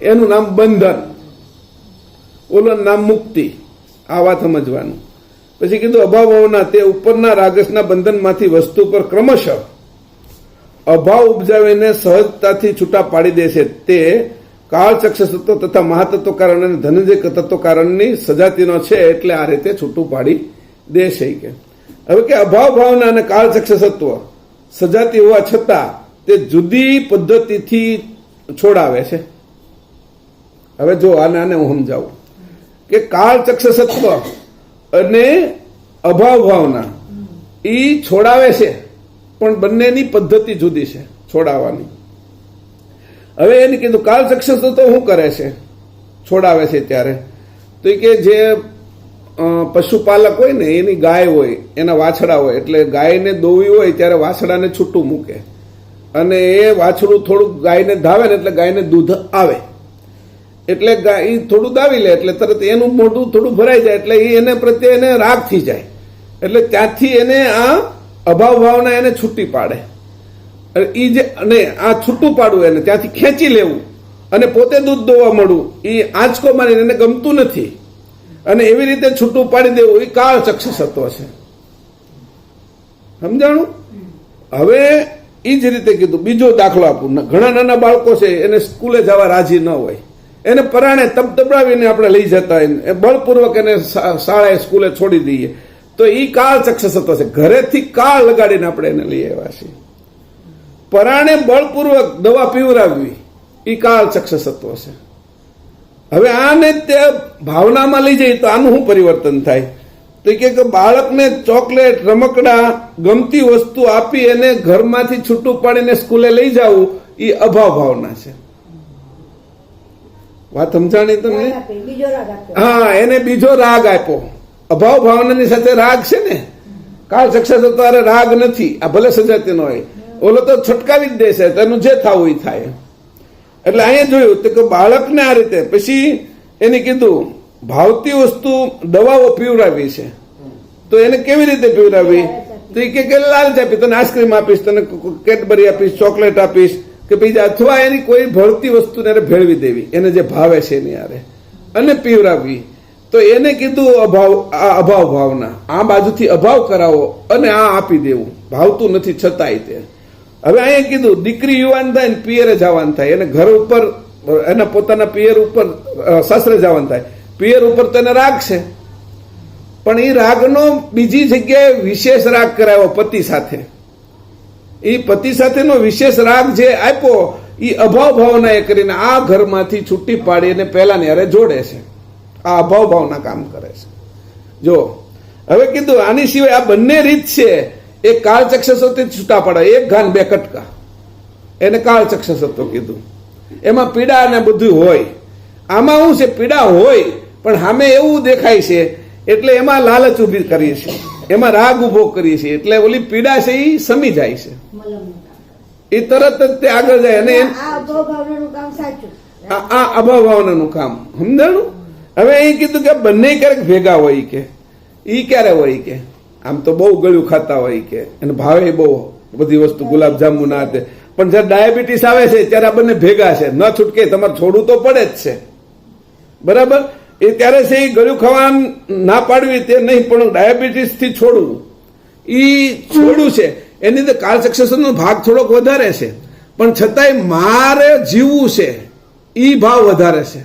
એનું નામ બંધન, ઓલું નામ મુક્તિ. આ વાત સમજવાનું. પછી કીધું અભાવના તે ઉપરના રાગસના બંધનમાંથી વસ્તુ પર ક્રમશઃ અભાવ ઉપજાવીને સહજતાથી છૂટા પાડી દે છે. તે કાળચક્ષ તત્વ તથા મહાતત્વ કારણ અને ધનંજય તત્વ કારણની સજાતીનો છે, એટલે આ રીતે છૂટું પાડી દે છે. કે હવે કે અભાવ ભાવના અને કાળચક્ષ તત્વ સજાતી હોવા છતાં તે જુદી પદ્ધતિથી છોડાવે છે. હવે જો આને હું સમજાવું કે કાળચક્ષ તત્વ અને અભાવ ભાવના એ છોડાવે છે, પણ બંનેની પદ્ધતિ જુદી છે છોડાવવાની. હવે એને કીધું કાળચક્ષ તત્વ શું કરે છે છોડાવે છે ત્યારે, તો એ કે જે પશુપાલક હોય ને, એની ગાય હોય, એના વાછડા હોય, એટલે ગાયને દોવી હોય ત્યારે વાછડાને છૂટું મૂકે, અને એ વાછડું થોડુંક ગાયને ધાવે ને એટલે ગાયને દૂધ આવે, એટલે એ થોડું દાવી લે એટલે તરત એનું મોઢું થોડું ભરાઈ જાય, એટલે એને પ્રત્યે એને રાગ થઈ જાય, એટલે ત્યાંથી એને આ અભાવ ભાવના એને છૂટી પાડે. એ જે અને આ છૂટું પાડવું એને ત્યાંથી ખેંચી લેવું અને પોતે દૂધ દોવા મળવું, એ આંચકો મારીને એને ગમતું નથી, અને એવી રીતે છૂટું પાડી દેવું એ કાળચક્ષ તત્વ છે. સમજાણું? હવે એ જ રીતે કીધું. બીજો દાખલો આપું. ઘણા નાના બાળકો છે, એને સ્કૂલે જવા રાજી ન હોય, એને પરાણે તબતબડાવીને આપણે લઈ જતા હોય, બળપૂર્વક એને શાળાએ સ્કૂલે છોડી દઈએ, તો એ કાળચક્ષ તત્વ છે. ઘરેથી કાળ લગાડીને આપણે એને લઈ આવ્યા છીએ. પરાણે બળપૂર્વક દવા પીવરાવવી એ કાળચક્ષ તત્વ છે. હવે આને તે ભાવનામાં લઈ જઈએ તો આનું શું પરિવર્તન થાય? તો કે બાળકને ચોકલેટ, રમકડા, ગમતી વસ્તુ આપી એને ઘરમાંથી છૂટું પાડીને સ્કૂલે લઈ જવું એ અભાવ ભાવના છે. વાત સમજાણી તમને? હા, એને બીજો રાગ આપ્યો. અભાવ ભાવનાની સાથે રાગ છે ને, કાળચક્ષ તત્વ રાગ નથી. આ ભલે સજાતી ન હોય, ઓલો તો છટકાવી જ દેશે, તેનું જે થવું એ થાય. એટલે અહીંયા જોયું તો કે બાળકને આ રીતે પછી એને કીધું ભાવતી વસ્તુ દવાઓ પીવડાવી છે, તો એને કેવી રીતે પીવડાવી? તો એ કે લાલચ આપી, તને આઈસ્ક્રીમ આપીશ, તને કેડબરી આપીશ, ચોકલેટ આપીશ, કે બીજા અથવા એની કોઈ ભળતી વસ્તુને ભેળવી દેવી, એને જે ભાવે છે એની આરે, અને પીવડાવવી. તો એને કીધું અભાવ ભાવના. આ બાજુથી અભાવ કરાવો અને આ આપી દેવું, ભાવતું નથી છતાંય તે. હવે અહીંયા કીધું દીકરી યુવાન થાય ને પિયરે જવાન થાય, એને ઘર ઉપર એના પોતાના પિયર ઉપર સાસરે જવાન થાય, પિયર ઉપર તેને રાગ છે, પણ એ રાગનો બીજી જગ્યાએ વિશેષ રાગ કરાવ્યો પતિ સાથે. એ પતિ સાથેનો વિશેષ રાગ જે આપ્યો એ અભાવ ભાવના એ કરીને આ ઘરમાંથી છૂટી પાડીને પહેલાની હારે જોડે છે. આ અભાવ ભાવના કામ કરે છે. જો હવે કીધું આની સિવાય આ બંને રીત છે. એક કાળચક્ષ છૂટા પડે, એક ઘાન બે કટકા, એને કાળચક્ષ કીધું. એમાં પીડા ને બધું હોય. આમાં શું છે? પીડા હોય પણ સામે એવું દેખાય છે, એટલે એમાં લાલચ ઉભી કરીએ છીએ, એમાં રાગ ઉભો કરીએ છીએ, એટલે ઓલી પીડા છે એ સમી જાય છે, એ તરત જ તે આગળ જાય. અને આ અભાવ ભાવનાનું કામ સમજાણું? હવે એ કીધું કે બંને ક્યારેક ભેગા હોય, કે ઈ ક્યારે હોય કે આમ તો બહુ ગળ્યું ખાતા હોય, કે એને ભાવે બહુ બધી વસ્તુ, ગુલાબજાંબુ ના તે, પણ જયારે ડાયાબિટીસ આવે છે ત્યારે આ બંને ભેગા છે, ન છૂટકે, તમારે છોડવું તો પડે જ છે, બરાબર? એ ત્યારે છે એ ગળ્યું ખાવા ના પાડવી તે નહીં, પણ ડાયાબિટીસ થી છોડવું ઈ છોડવું છે. એની અંદર કાળચક્ષનો ભાગ થોડોક વધારે છે, પણ છતાંય મારે જીવવું છે ઈ ભાવ વધારે છે.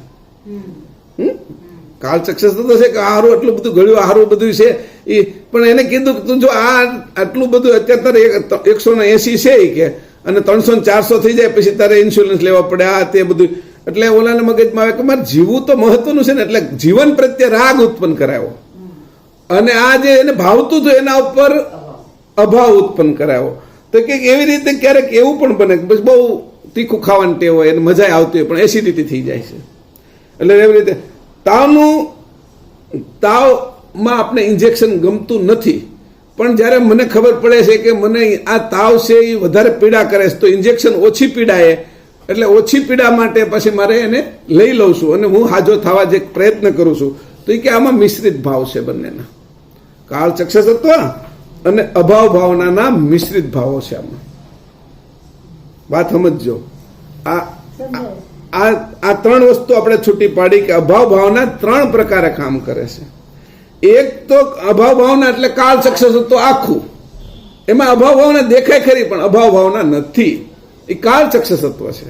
કાળચક્ષ તો છે કે હારું એટલું બધું ગળ્યું, હારું બધું છે એ, પણ એને કીધું તું જો આ આટલું બધું અત્યારે 180 છે કે, અને 300-400 થઈ જાય પછી તારે ઇન્સ્યોરન્સ લેવા પડે, આ તે બધું. એટલે ઓલાને મગજમાં આવે કે મારે જીવવું તો મહત્વનું છે ને, એટલે જીવન પ્રત્યે રાગ ઉત્પન્ન કરાયો, અને આ જે એને ભાવતું હતું એના ઉપર અભાવ ઉત્પન્ન કરાવો. તો કે એવી રીતે ક્યારેક એવું પણ બને કે બહુ તીખું ખાવાની ટેવ હોય અને મજા આવતી હોય પણ એસિડિટી થઈ જાય છે. એટલે એવી રીતે તાવમાં આપણે ઇન્જેક્શન ગમતું નથી, પણ જ્યારે મને ખબર પડે છે કે મને આ તાવ છે એ વધારે પીડા કરે છે તો ઇન્જેક્શન ઓછી પીડાએ, એટલે ઓછી પીડા માટે પછી મારે એને લઈ લઉં છું અને હું હાજો થવા જે પ્રયત્ન કરું છું. તો એ કે આમાં મિશ્રિત ભાવ છે બંનેના, કાળ ચક્ષસત્વ અને અભાવ ભાવનાના મિશ્રિત ભાવો છે. આમાં વાત સમજજો. આ ત્રણ વસ્તુ આપણે છૂટી પાડી કે અભાવ ભાવના ત્રણ પ્રકારે કામ કરે છે. એક તો અભાવ ભાવના એટલે કાળ ચક્ષસત્વ આખું, એમાં અભાવ ભાવના દેખાય ખરી પણ અભાવ ભાવના નથી, એ કાળ ચક્ષસત્વ છે.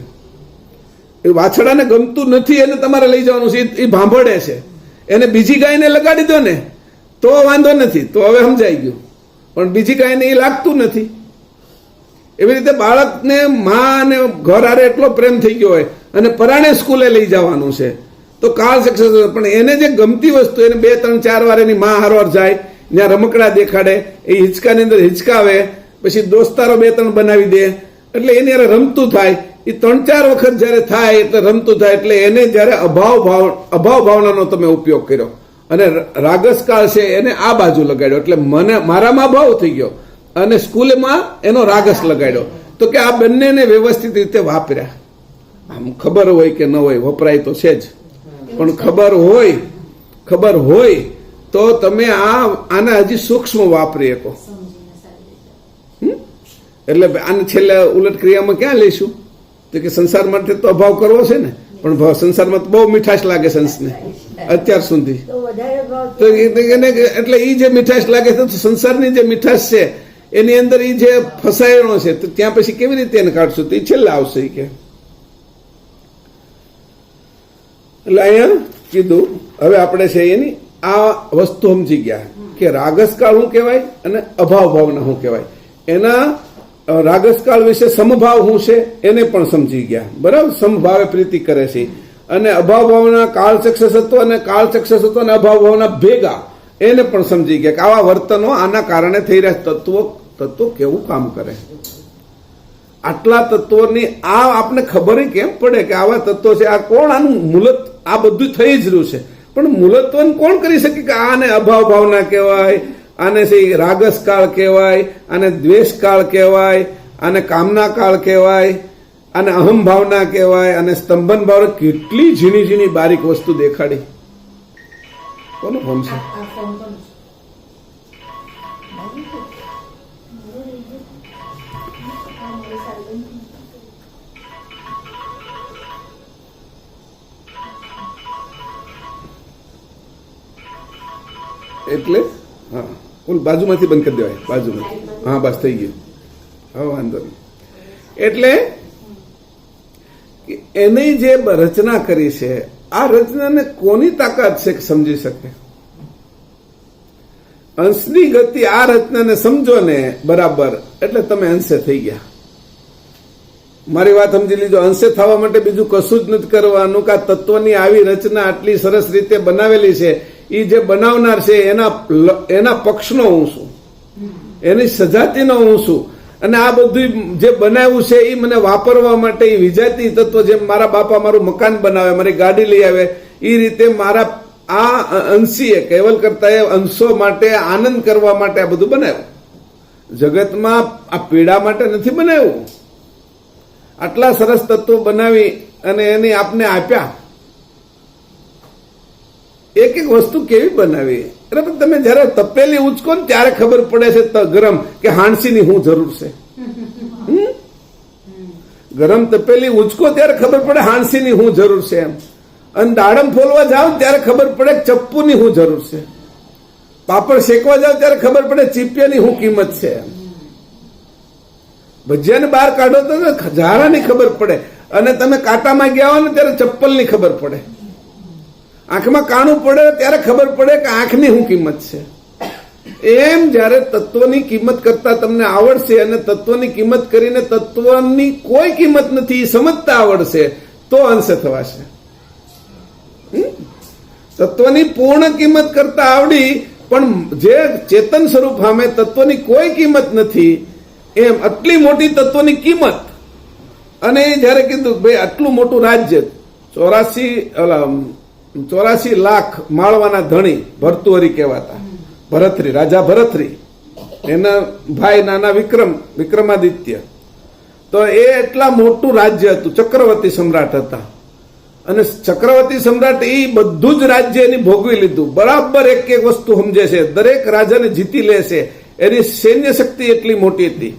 એ વાછડાને ગમતું નથી એને તમારે લઈ જવાનું છે, એ ભાંભળે છે, એને બીજી ગાયને લગાડી દો ને તો વાંધો નથી, તો હવે સમજાઈ ગયું, પણ બીજી ગાયને એ લાગતું નથી. એવી રીતે બાળકને માં અને ઘર આરે એટલો પ્રેમ થઈ ગયો હોય અને પરાણે સ્કૂલે લઈ જવાનું છે તો કાળ ચક્ષસત્વ, પણ એને જે ગમતી વસ્તુ એને 2, 3, 4 વાર એની માં હારવાર જાય, ત્યાં રમકડા દેખાડે, એ હિંચકાની અંદર હિંચકાવે, પછી દોસ્તારો 2, 3 બનાવી દે, એટલે એની યારે રમતું થાય. એ 3, 4 વખત જયારે થાય એટલે રમતું થાય, એટલે એને જયારે અભાવ ભાવનાનો તમે ઉપયોગ કર્યો અને રાગસકાળ છે એને આ બાજુ લગાડ્યો, એટલે મારામાં ભાવ થઈ ગયો અને સ્કૂલમાં એનો રાગસ લગાડ્યો. તો કે આ બંનેને વ્યવસ્થિત રીતે વાપર્યા. આમ ખબર હોય કે ન હોય, વપરાય તો છે જ, પણ ખબર હોય તો તમે આને હજી સૂક્ષ્મ વાપરી શકો. એટલે આને છેલ્લે ઉલટ ક્રિયામાં ક્યાં લઈશું? તો કે સંસાર માટે તો અભાવ કરવો છે ને, પણ સંસારમાં તો બહુ મીઠાશ લાગે સંસને અત્યાર સુધી, તો એટલે એ જે મીઠાશ લાગે છે તો સંસારની જે મીઠાશ છે એની અંદર એ જે ફસાયેલો છે તો ત્યાં પછી કેવી રીતે એને કાઢશું? તો એ છેલ્લે આવશે કે. એટલે અહીંયા કીધું હવે આપણે છે એની આ વસ્તુ સમજી ગયા કે રાગસકાળ શું કહેવાય અને અભાવ ભાવના શું કહેવાય. એના રાગસકાળ વિશે સમભાવ શું છે એને પણ સમજી ગયા, બરાબર? સમભાવે પ્રીતિ કરે છે. અને અભાવ ભાવના કાળ ચક્ષસત્વ અને કાળ ચક્ષસત્વ અને અભાવ ભાવના ભેગા એને પણ સમજી ગયા કે આવા વર્તનો આના કારણે થઈ રહ્યા. તત્વો કેવું કામ કરે, આટલા તત્વોની આ આપણે ખબર કેમ પડે કે આવા તત્વો છે? આ કોણ આનું મૂલત? આ બધું થઈ જ રહ્યું છે, પણ મૂલત્વન કોણ કરી શકે કે આને અભાવ ભાવના કહેવાય, આને છે રાગસકાળ કહેવાય, આને દ્વેષકાળ કહેવાય, આને કામના કાળ કહેવાય, આને અહમ ભાવના કહેવાય, અને સ્તંભન ભાવ. કેટલી ઝીણી ઝીણી બારીક વસ્તુ દેખાડી. કોનો ફોન છે? એટલે હા, બાજુમાંથી બંધ કરી દેવાય, બાજુમાંથી. હા બસ થઈ ગયું, હવે વાંધો નહીં. એટલે એની જે રચના કરી છે, આ રચનાને કોની તાકાત છે કે સમજી શકે? અંશની ગતિ. આ રચનાને સમજો ને બરાબર એટલે તમે અંશે થઈ ગયા. મારી વાત સમજી લીધો. અંશે થવા માટે બીજું કશું જ નથી કરવાનું કે આ તત્વની આવી રચના આટલી સરસ રીતે બનાવેલી છે, એ જે બનાવનાર છે એના પક્ષનો હું છું, એની સજાતિનો હું છું, અને આ બધું જે બનાવ્યું છે એ મને વાપરવા માટે એ વિજાતી તત્વ, જેમ મારા બાપા મારું મકાન બનાવે, મારી ગાડી લઈ આવે, એ રીતે મારા આ અંશીએ કેવલ કરતા એ અંશો માટે આનંદ કરવા માટે આ બધું બનાવ્યું. જગતમાં આ પીડા માટે નથી બનાવ્યું. આટલા સરસ તત્વો બનાવી અને એને આપને આપ્યા. એક એક વસ્તુ કેવી બનાવી. બરાબર? તમે જયારે તપેલી ઉચકો ને ત્યારે ખબર પડે છે ગરમ કે હાણસીની શું જરૂર છે. ગરમ તપેલી ઉચકો ત્યારે ખબર પડે હાણસીની શું જરૂર છે એમ. અને દાડમ ફોલવા જાવ ત્યારે ખબર પડે ચપ્પુની શું જરૂર છે. પાપડ શેકવા જાવ ત્યારે ખબર પડે ચીપિયાની શું કિંમત છે એમ. ભજીયાને બહાર કાઢો તો ઝારાની ખબર પડે, અને તમે કાંટામાં ગયા હો ને ત્યારે ચપ્પલની ખબર પડે. આંખમાં કાણું પડે ત્યારે ખબર પડે કે આંખની શું કિંમત છે. એમ જયારે તત્વની કિંમત કરતા તમને આવડશે અને તત્વની કિંમત કરીને તત્વની કોઈ કિંમત નથી સમજતા આવડશે તો અંશે થવાશે. તત્વની પૂર્ણ કિંમત કરતા આવડી પણ જે ચેતન સ્વરૂપ સામે તત્વની કોઈ કિંમત નથી, એમ આટલી મોટી તત્વની કિંમત. અને જયારે કીધું ભાઈ આટલું મોટું રાજ્ય 84 લાખ માળવાના ધણી ભર્તુહરી કહેવાતા, ભરતરી, રાજા ભરતરી, એના ભાઈ નાના વિક્રમાદિત્ય. તો એ એટલા મોટું રાજ્ય હતું, ચક્રવર્તી સમ્રાટ હતા. અને ચક્રવર્તી સમ્રાટ એ બધું જ રાજ્ય એની ભોગવી લીધું, બરાબર એક એક વસ્તુ સમજે છે, દરેક રાજાને જીતી લે છે. એની સૈન્ય શક્તિ એટલી મોટી હતી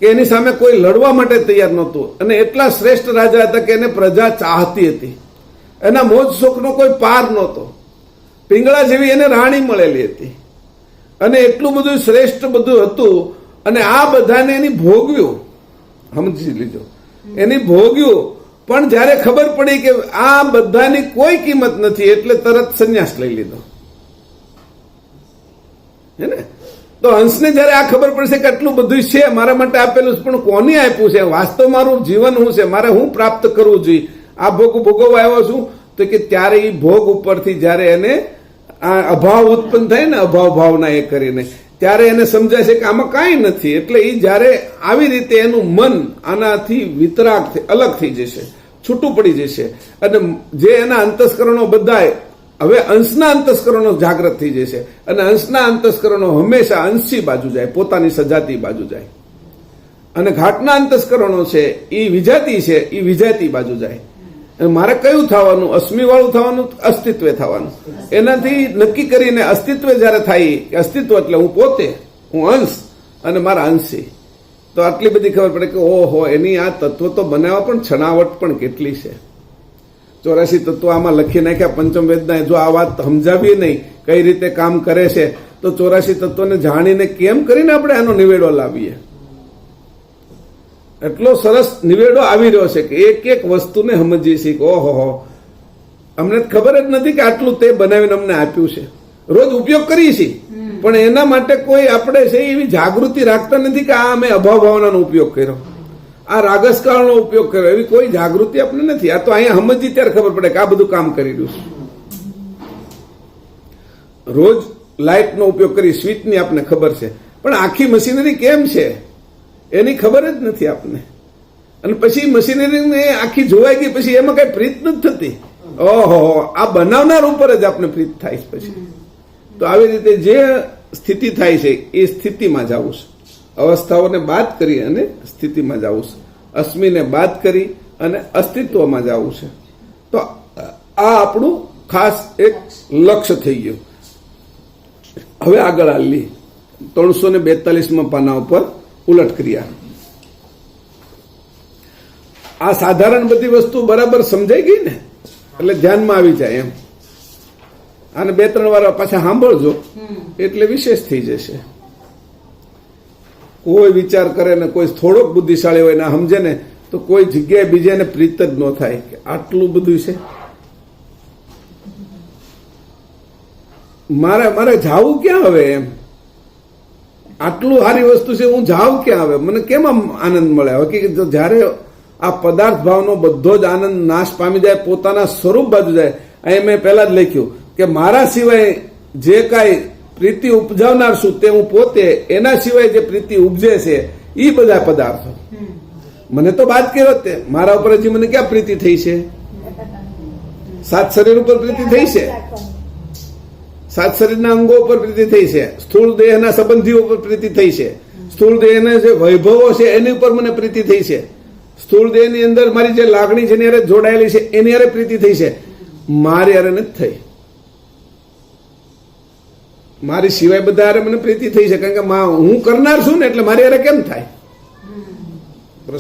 કે એની સામે કોઈ લડવા માટે તૈયાર નહોતું. અને એટલા શ્રેષ્ઠ રાજા હતા કે એને પ્રજા ચાહતી હતી, એના મોજ શોખનો કોઈ પાર નહોતો. પિંગળા જેવી એને રાણી મળેલી હતી, અને એટલું બધું શ્રેષ્ઠ બધું હતું. અને આ બધાને એની ભોગવ્યું, સમજી લીધો, એની ભોગ્યું. પણ જયારે ખબર પડી કે આ બધાની કોઈ કિંમત નથી, એટલે તરત સંન્યાસ લઈ લીધો. હે ને? તો હંસને જયારે આ ખબર પડશે કે આટલું બધું છે મારા માટે આપેલું, પણ કોને આપ્યું છે, વાસ્તવ મારું જીવન શું છે, મારે શું પ્રાપ્ત કરવું જોઈએ, આ ભોગ ભોગવવા આવ્યો છું, તો કે ત્યારે એ ભોગ ઉપરથી જયારે એને આ અભાવ ઉત્પન્ન થાય ને, અભાવ ભાવના એ કરીને, ત્યારે એને સમજાય છે કે આમાં કાંઈ નથી. એટલે એ જયારે આવી રીતે એનું મન આનાથી વિતરાગ અલગ થઈ જશે, છૂટું પડી જશે. અને જે એના અંતસ્કરણો બધાય હવે અંશના અંતસ્કરણો જાગૃત થઈ જશે. અને અંશના અંતસ્કરણો હંમેશા અંશી બાજુ જાય, પોતાની સજાતી બાજુ જાય. અને ઘાટના અંતસ્કરણો છે એ વિજાતી છે, એ વિજાતી બાજુ જાય. મારે કયું થવાનું? અસ્મિ વાળું થવાનું, અસ્તિત્વ થવાનું. એનાથી નક્કી કરીને અસ્તિત્વ જયારે થાય, અસ્તિત્વ એટલે હું પોતે, હું અંશ અને મારા અંશી. તો આટલી બધી ખબર પડે કે ઓહો, એની આ તત્વ તો બનાવવા પણ છણાવટ પણ કેટલી છે. 84 તત્વો આમાં લખી નાખ્યા પંચમ વેદના. જો આ વાત સમજાવીએ નહીં કઈ રીતે કામ કરે છે, તો 84 તત્વોને જાણીને કેમ કરીને આપણે આનો નિવેડો લાવીએ. એટલો સરસ નિવેડો આવી રહ્યો છે કે એક એક વસ્તુને સમજીએ છીએ કે ઓહો, અમને ખબર જ નથી કે આટલું તે બનાવીને અમને આપ્યું છે. રોજ ઉપયોગ કરીએ છીએ, પણ એના માટે કોઈ આપણે છે એવી જાગૃતિ રાખતા નથી કે આ અમે અભાવ ભાવનાનો ઉપયોગ કર્યો, આ રાગસકાળનો ઉપયોગ કર્યો, એવી કોઈ જાગૃતિ આપણે નથી. આ તો અહીંયા સમજી ત્યારે ખબર પડે કે આ બધું કામ કરી રહ્યું છે. રોજ લાઇટનો ઉપયોગ કરી, સ્વિચની આપણને ખબર છે, પણ આખી મશીનરી કેમ છે એની ખબર જ નથી આપને. અને પછી મશીનરીને આખી જોવાઈ ગઈ, પછી એમાં કઈ પ્રીત નથી થતી. ઓહો, આ બનાવનાર ઉપર જ આપણે પ્રીત થાય પછી. તો આવી રીતે જે સ્થિતિ થાય છે એ સ્થિતિમાં જવું છે. અવસ્થાઓને બાદ કરી અને સ્થિતિમાં જવું છે. અસ્મિને બાદ કરી અને અસ્તિત્વમાં જવું છે. તો આ આપણું ખાસ એક લક્ષ્ય થઈ ગયું. હવે આગળ આલી 342માં પાના ઉપર ઉલટ ક્રિયા. આ સાધારણ બધી વસ્તુ બરાબર સમજાઈ ગઈ ને, એટલે ધ્યાનમાં આવી જાય એમ. આને 2-3 વાર પાછા સાંભળજો એટલે વિશેષ થઈ જશે. કોઈ વિચાર કરે ને કોઈ થોડોક બુદ્ધિશાળી હોય ને સમજે ને, તો કોઈ જગ્યાએ બીજાને પ્રીત જ ન થાય કે આટલું બધું છે, મારે જાવું ક્યાં હવે એમ. આટલું સારી વસ્તુ છે, હું જાઉં ક્યાં હવે, મને કેમ આમ આનંદ મળે. હકીકત જયારે આ પદાર્થ ભાવનો બધો જ આનંદ નાશ પામી જાય, પોતાના સ્વરૂપ બાજુ જાય. અહીં મેં પહેલા જ લખ્યું કે મારા સિવાય જે કાંઈ પ્રીતિ ઉપજાવનાર છું તે હું પોતે, એના સિવાય જે પ્રીતિ ઉપજે છે એ બધા પદાર્થો. મને તો બાદ કર્યો તે, મારા ઉપર હજી મને ક્યાં પ્રીતિ થઈ છે? 7 શરીર ઉપર પ્રીતિ થઈ છે, 7 શરીરના અંગો ઉપર પ્રીતિ થઈ છે, સ્થૂળ દેહના સંબંધીઓ ઉપર પ્રીતિ થઈ છે, સ્થૂળ દેહના જે વૈભવો છે એની ઉપર મને પ્રીતિ થઈ છે, સ્થૂળ દેહની અંદર મારી જે લાગણી છે એની હારે જોડાયેલી છે એની હારે પ્રીતિ થઈ છે. મારી હારે નથી થઈ. મારી સિવાય બધા હારે મને પ્રીતિ થઈ છે, કારણ કે હું કરનાર છું ને, એટલે મારી હારે કેમ થાય?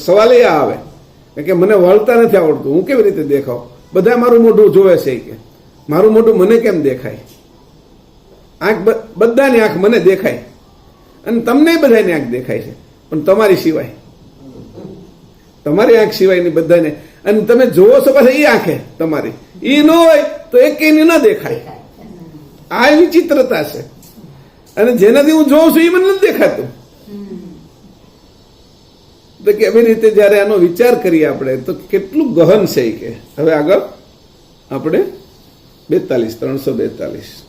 સવાલ એ આવે કે મને વળતા નથી આવડતું, હું કેવી રીતે દેખાવ? બધા મારું મોઢું જોવે છે કે મારું મોઢું મને કેમ દેખાય? આંખ, બધાની આંખ મને દેખાય, અને તમને બધાની આંખ દેખાય છે, પણ તમારી સિવાય, તમારી આંખ સિવાયની બધાને. અને તમે જોવો છો પાછા એ આંખે તમારી, એ ન હોય તો એક ન દેખાય. આ વિચિત્રતા છે. અને જેનાથી હું જોઉં છું એ મને નથી દેખાતું. તો કેવી રીતે જયારે આનો વિચાર કરીએ આપણે, તો કેટલું ગહન છે કે. હવે આગળ આપણે 342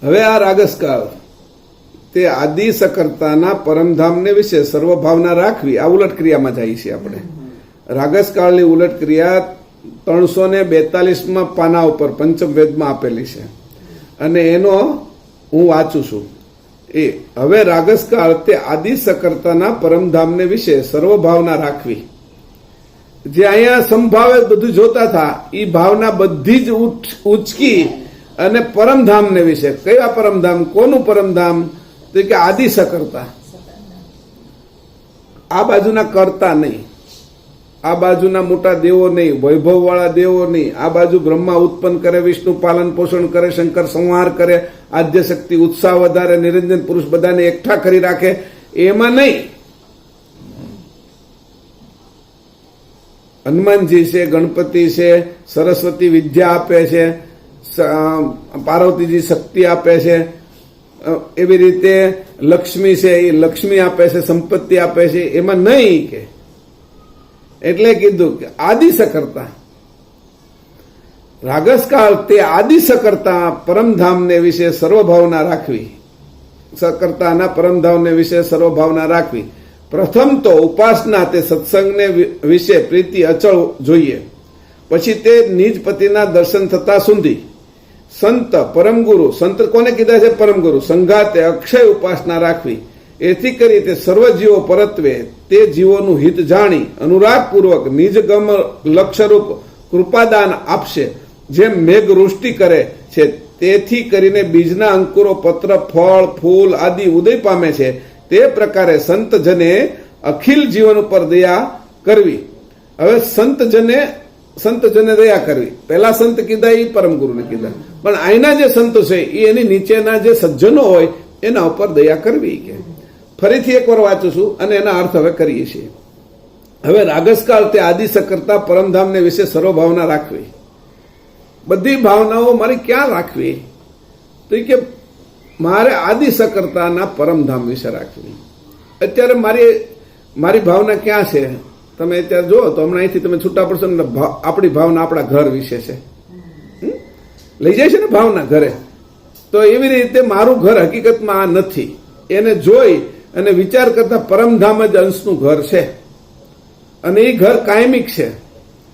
હવે આ રાગસકાળ તે આદિ સકર્તાના પરમધામને વિશે સર્વભાવના રાખવી, આ ઉલટ ક્રિયામાં જાય છે. આપણે રાગસકાળની ઉલટ ક્રિયા 342માં પાના ઉપર પંચમ વેદમાં આપેલી છે અને એનો હું વાંચું છું. એ હવે રાગસકાળ તે આદિ સકર્તાના પરમધામને વિશે સર્વભાવના રાખવી. જે અહીંયા સંભાવે બધું જોતા હતા એ ભાવના બધી જ ઉચકી અને પરમધામને વિશે, કયા પરમધામ, કોનું પરમધામ, તો કે આદિ સકર્તા. આ બાજુના કરતા નહીં, આ બાજુના મોટા દેવો નહીં, વૈભવ વાળા દેવો નહીં, આ બાજુ બ્રહ્મા ઉત્પન્ન કરે, વિષ્ણુ પાલન પોષણ કરે, શંકર સંહાર કરે, આદ્ય શક્તિ ઉત્સાહ વધારે, નિરંજન પુરુષ બધાને એકઠા કરી રાખે, એમાં નહીં. હનુમાનજી છે, ગણપતિ છે, સરસ્વતી વિદ્યા આપે છે, પાર્વતીજી શક્તિ આપે છે, એવી રીતે લક્ષ્મી છે એ લક્ષ્મી આપે છે, સંપત્તિ આપે છે, એમાં નહીં કે. એટલે કીધું કે આદિ સકર્તા રાગસકાળ તે આદિ સકર્તા પરમધામને વિશે સર્વભાવના રાખવી, સકર્તાના પરમધામને વિશે સર્વભાવના રાખવી. પ્રથમ તો ઉપાસના તે સત્સંગને વિશે પ્રીતિ અચળ જોઈએ, પછી તે નિજ પતિના દર્શન થતા સુધી સંત પરમગુરુ, સંત કોને કીધા છે? પરમગુરુ સંઘાતે અક્ષય ઉપાસના રાખવી. એથી કરી તે સર્વ જીવો પરત્વે તે જીવોનું હિત જાણી અનુરાગપૂર્વક નિજગમ લક્ષરૂપ કૃપાદાન આપશે. જેમ મેઘ વૃષ્ટિ કરે છે તેથી કરીને બીજના અંકુરો, પત્ર, ફળ, ફૂલ આદિ ઉદય પામે છે, તે પ્રકારે સંતજને અખિલ જીવન ઉપર દયા કરવી. હવે સંતજને દયા કરવી, પહેલા સંત કીધા એ પરમગુરુને કીધા, પણ અહીંના જે સંતો છે એ એની નીચેના જે સજ્જનો હોય એના ઉપર દયા કરવી. કે ફરીથી એકવાર વાંચું છું અને એના અર્થ હવે કરીએ છીએ. હવે રાગસકાળ તે આદિ સકર્તા પરમધામને વિશે સર્વભાવના રાખવી. બધી ભાવનાઓ મારી ક્યાં રાખવી? તો કે મારે આદિ સકર્તાના પરમધામ વિશે રાખવી. અત્યારે મારી ભાવના ક્યાં છે? તમે અત્યારે જુઓ તો હમણાં અહીંથી તમે છૂટા પડશો ને આપણી ભાવના આપણા ઘર વિશે છે, લઈ જાય છે ને ભાવના ઘરે. તો એવી રીતે મારું ઘર હકીકતમાં આ નથી. એને જોઈ અને વિચાર કરતા પરમધામ જ અંશનું ઘર છે અને એ ઘર કાયમિક છે.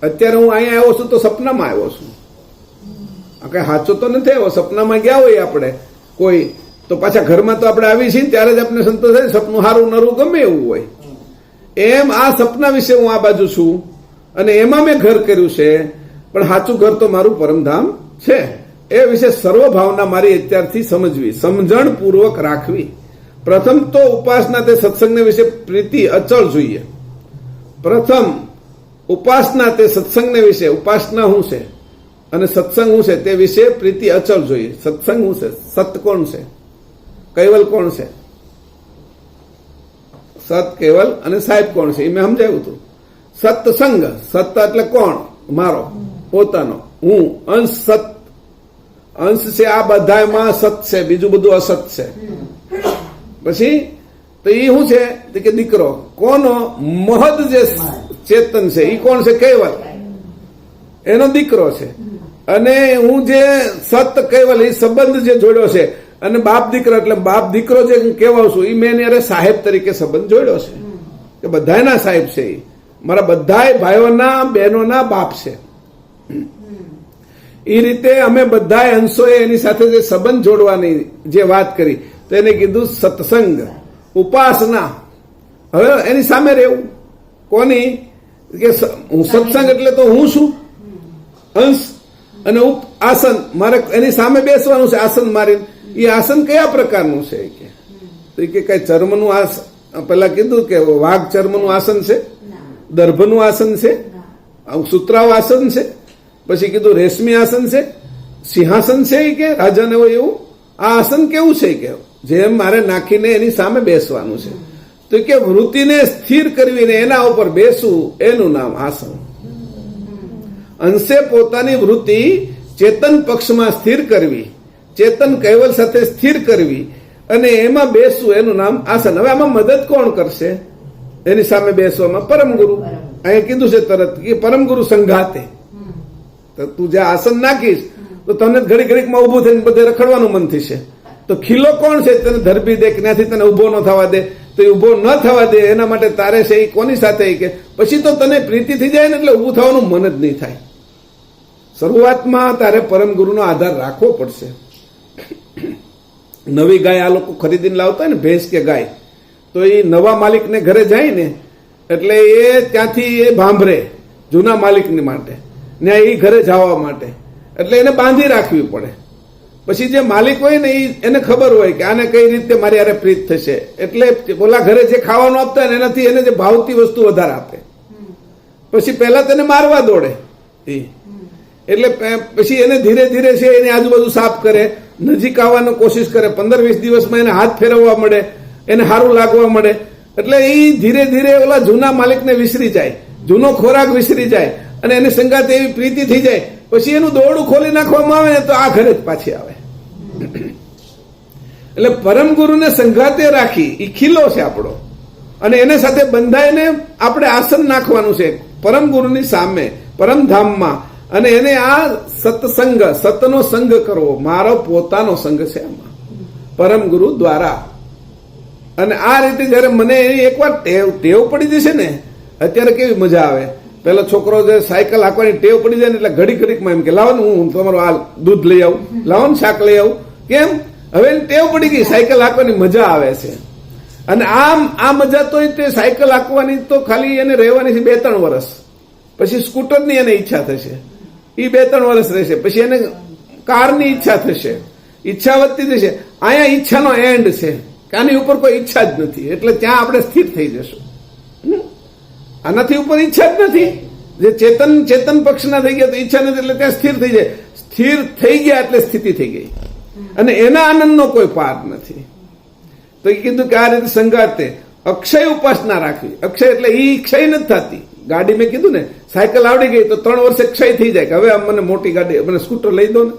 અત્યારે હું અહીંયા આવ્યો છું તો સપનામાં આવ્યો છું, કઈ સાચો તો નથી આવ્યો. સપનામાં ગયા હોય આપણે કોઈ તો પાછા ઘરમાં તો આપણે આવી છીએ ત્યારે જ આપણે સંતોષ થાય. સપનું સારું નરું ગમે એવું હોય. એમ આ સપના વિશે હું આ બાજુ છું અને એમાં મેં ઘર કર્યું છે, પણ સાચું ઘર તો મારું પરમધામ છે. એ વિશે સર્વ ભાવના મારી અત્યારથી સમજવી, સમજણપૂર્વક રાખવી. પ્રથમ તો ઉપાસના તે સત્સંગને વિશે પ્રીતિ અચળ જોઈએ. પ્રથમ ઉપાસના તે સત્સંગને વિશે, ઉપાસના શું છે અને સત્સંગ શું છે તે વિશે પ્રીતિ અચળ જોઈએ. સત્સંગ શું છે? સત કોણ છે? કૈવલ કોણ છે? સત, કૈવલ અને સાહેબ કોણ છે એ મેં સમજાવ્યું હતું. સત્સંગ, સત એટલે કોણ? મારો પોતાનો હું. અંશ સત, અંશ છે આ બધામાં સત છે, બીજું બધું અસત છે. પછી તો એ શું છે કે દીકરો કોનો? મહદ જે ચેતન છે એ કોણ છે? કૈવલ, એનો દીકરો છે. અને હું જે સત કૈવલ એ સંબંધ જે જોડ્યો છે અને બાપ દીકરો એટલે બાપ દીકરો જે હું કહેવાઉં છું એ મેં એની અરે સાહેબ તરીકે સંબંધ જોડ્યો છે કે બધાના સાહેબ છે. એ મારા બધા ભાઈઓના બહેનોના બાપ છે. એ રીતે અમે બધા અંશોએ એની સાથે જે સંબંધ જોડવાની જે વાત કરી તો એને કીધું સત્સંગ, ઉપાસના. હવે એની સામે રહેવું કોની? કે હું સત્સંગ એટલે તો હું છું અંશ, અને આસન મારે એની સામે બેસવાનું છે આસન મારીને. એ આસન કયા પ્રકારનું છે? તો કે કઈ ચર્મનું આસન? પેલા કીધું કે વાઘ ચર્મનું આસન છે, દર્ભનું આસન છે, સુત્રાવ આસન છે, પછી કીધું રેશમી આસન છે, સિંહાસન છે કે રાજાને હોય એવું. આ આસન કેવું છે કે જેમ મારે નાખીને એની સામે બેસવાનું છે. તો કે વૃત્તિને સ્થિર કરવીને એના ઉપર બેસવું એનું નામ આસન. અંશે પોતાની વૃત્તિ ચેતન પક્ષમાં સ્થિર કરવી, ચેતન કૈવલ સાથે સ્થિર કરવી અને એમાં બેસવું એનું નામ આસન. હવે આમાં મદદ કોણ કરશે એની સામે બેસવામાં? પરમગુરુ. અહીંયા કીધું છે તરત કે પરમ ગુરુ સંઘાતે. તો તું જે આસન નાખીશ તો તને ઘડી ઘડીકમાં ઉભું થઈને બધે રખડવાનું મન થશે. તો ખીલો કોણ છે તને ધરબી દે કે ત્યાંથી તને ઉભો ન થવા દે, તો એ ઉભો ન થવા દે એના માટે તારે છે એ કોની સાથે કે પછી તો તને પ્રીતિ થઈ જાય ને એટલે ઉભું થવાનું મન જ નહીં થાય. શરૂઆતમાં તારે પરમ ગુરુનો આધાર રાખવો પડશે. નવી ગાય આ લોકો ખરીદીને લાવતા હોય ને, ભેંસ કે ગાય, તો એ નવા માલિકને ઘરે જાય ને એટલે એ ત્યાંથી એ ભાંભરે જૂના માલિકની માટે ને એ ઘરે જવા માટે, એટલે એને બાંધી રાખવી પડે. પછી જે માલિક હોય ને એને ખબર હોય કે આને કઈ રીતે મારી યારે પ્રીત થશે, એટલે ઓલા ઘરે જે ખાવાનું આપતા હોય ને એનાથી એને જે ભાવતી વસ્તુ વધારે આપે. પછી પહેલા તેને મારવા દોડે એટલે પછી એને ધીરે ધીરે છે એની આજુબાજુ સાફ કરે, નજીક આવવાનો કોશિશ કરે. 15-20 દિવસમાં એને હાથ ફેરવવા મળે, એને સારું લાગવા મળે. એટલે એ ધીરે ધીરે ઓલા જૂના માલિકને વિસરી જાય, જૂનો ખોરાક વિસરી જાય અને એને સંગાતે એવી પ્રીતિ થઈ જાય. પછી એનું દોરડું ખોલી નાખવામાં આવે ને તો આ ઘરે જ પાછી આવે. એટલે પરમ ગુરુને સંગાતે રાખી એ ખીલો છે આપણો, અને એને સાથે બંધાઈને આપણે આસન નાખવાનું છે પરમ ગુરુની સામે પરમધામમાં. અને એને આ સત્સંગ, સતનો સંગ કરવો, મારો પોતાનો સંગ છે આમાં પરમ ગુરુ દ્વારા. અને આ રીતે જયારે મને એકવાર ટેવ પડી જશે ને, અત્યારે કેવી મજા આવે. પેલો છોકરો જે સાયકલ હાંકવાની ટેવ પડી જાય ને એટલે ઘડી ઘડીકમાં એમ કે લાવો ને હું તમારું આ દૂધ લઈ આવું, લાવો ને શાક લઈ આવું. કેમ? હવે ટેવ પડી ગઈ, સાયકલ હાંકવાની મજા આવે છે. અને આ મજા તો તે સાયકલ હાંકવાની તો ખાલી એને રહેવાની છે 2-3 વર્ષ. પછી સ્કૂટરની એને ઈચ્છા થશે, એ 2-3 વર્ષ રહેશે. પછી એને કારની ઈચ્છા થશે, ઈચ્છા વધતી જશે. અહીંયા ઈચ્છાનો એન્ડ છે, આની ઉપર કોઈ ઈચ્છા જ નથી. એટલે ત્યાં આપણે સ્થિર થઈ જશું. આનાથી ઉપર ઈચ્છા જ નથી. જે ચેતન પક્ષના થઈ ગયા તો ઈચ્છા નથી, એટલે ત્યાં સ્થિર થઈ જાય. સ્થિર થઈ ગયા એટલે સ્થિતિ થઈ ગઈ, અને એના આનંદનો કોઈ પાર નથી. તો એ કીધું કે આ રીતે સંગાતે અક્ષય ઉપાસના રાખવી. અક્ષય એટલે એ ક્ષય નથી થતી. ગાડી મેં કીધું ને, સાયકલ આવડી ગઈ તો 3 વર્ષે ક્ષય થઈ જાય કે હવે મને મોટી ગાડી, મને સ્કૂટર લઈ દો ને.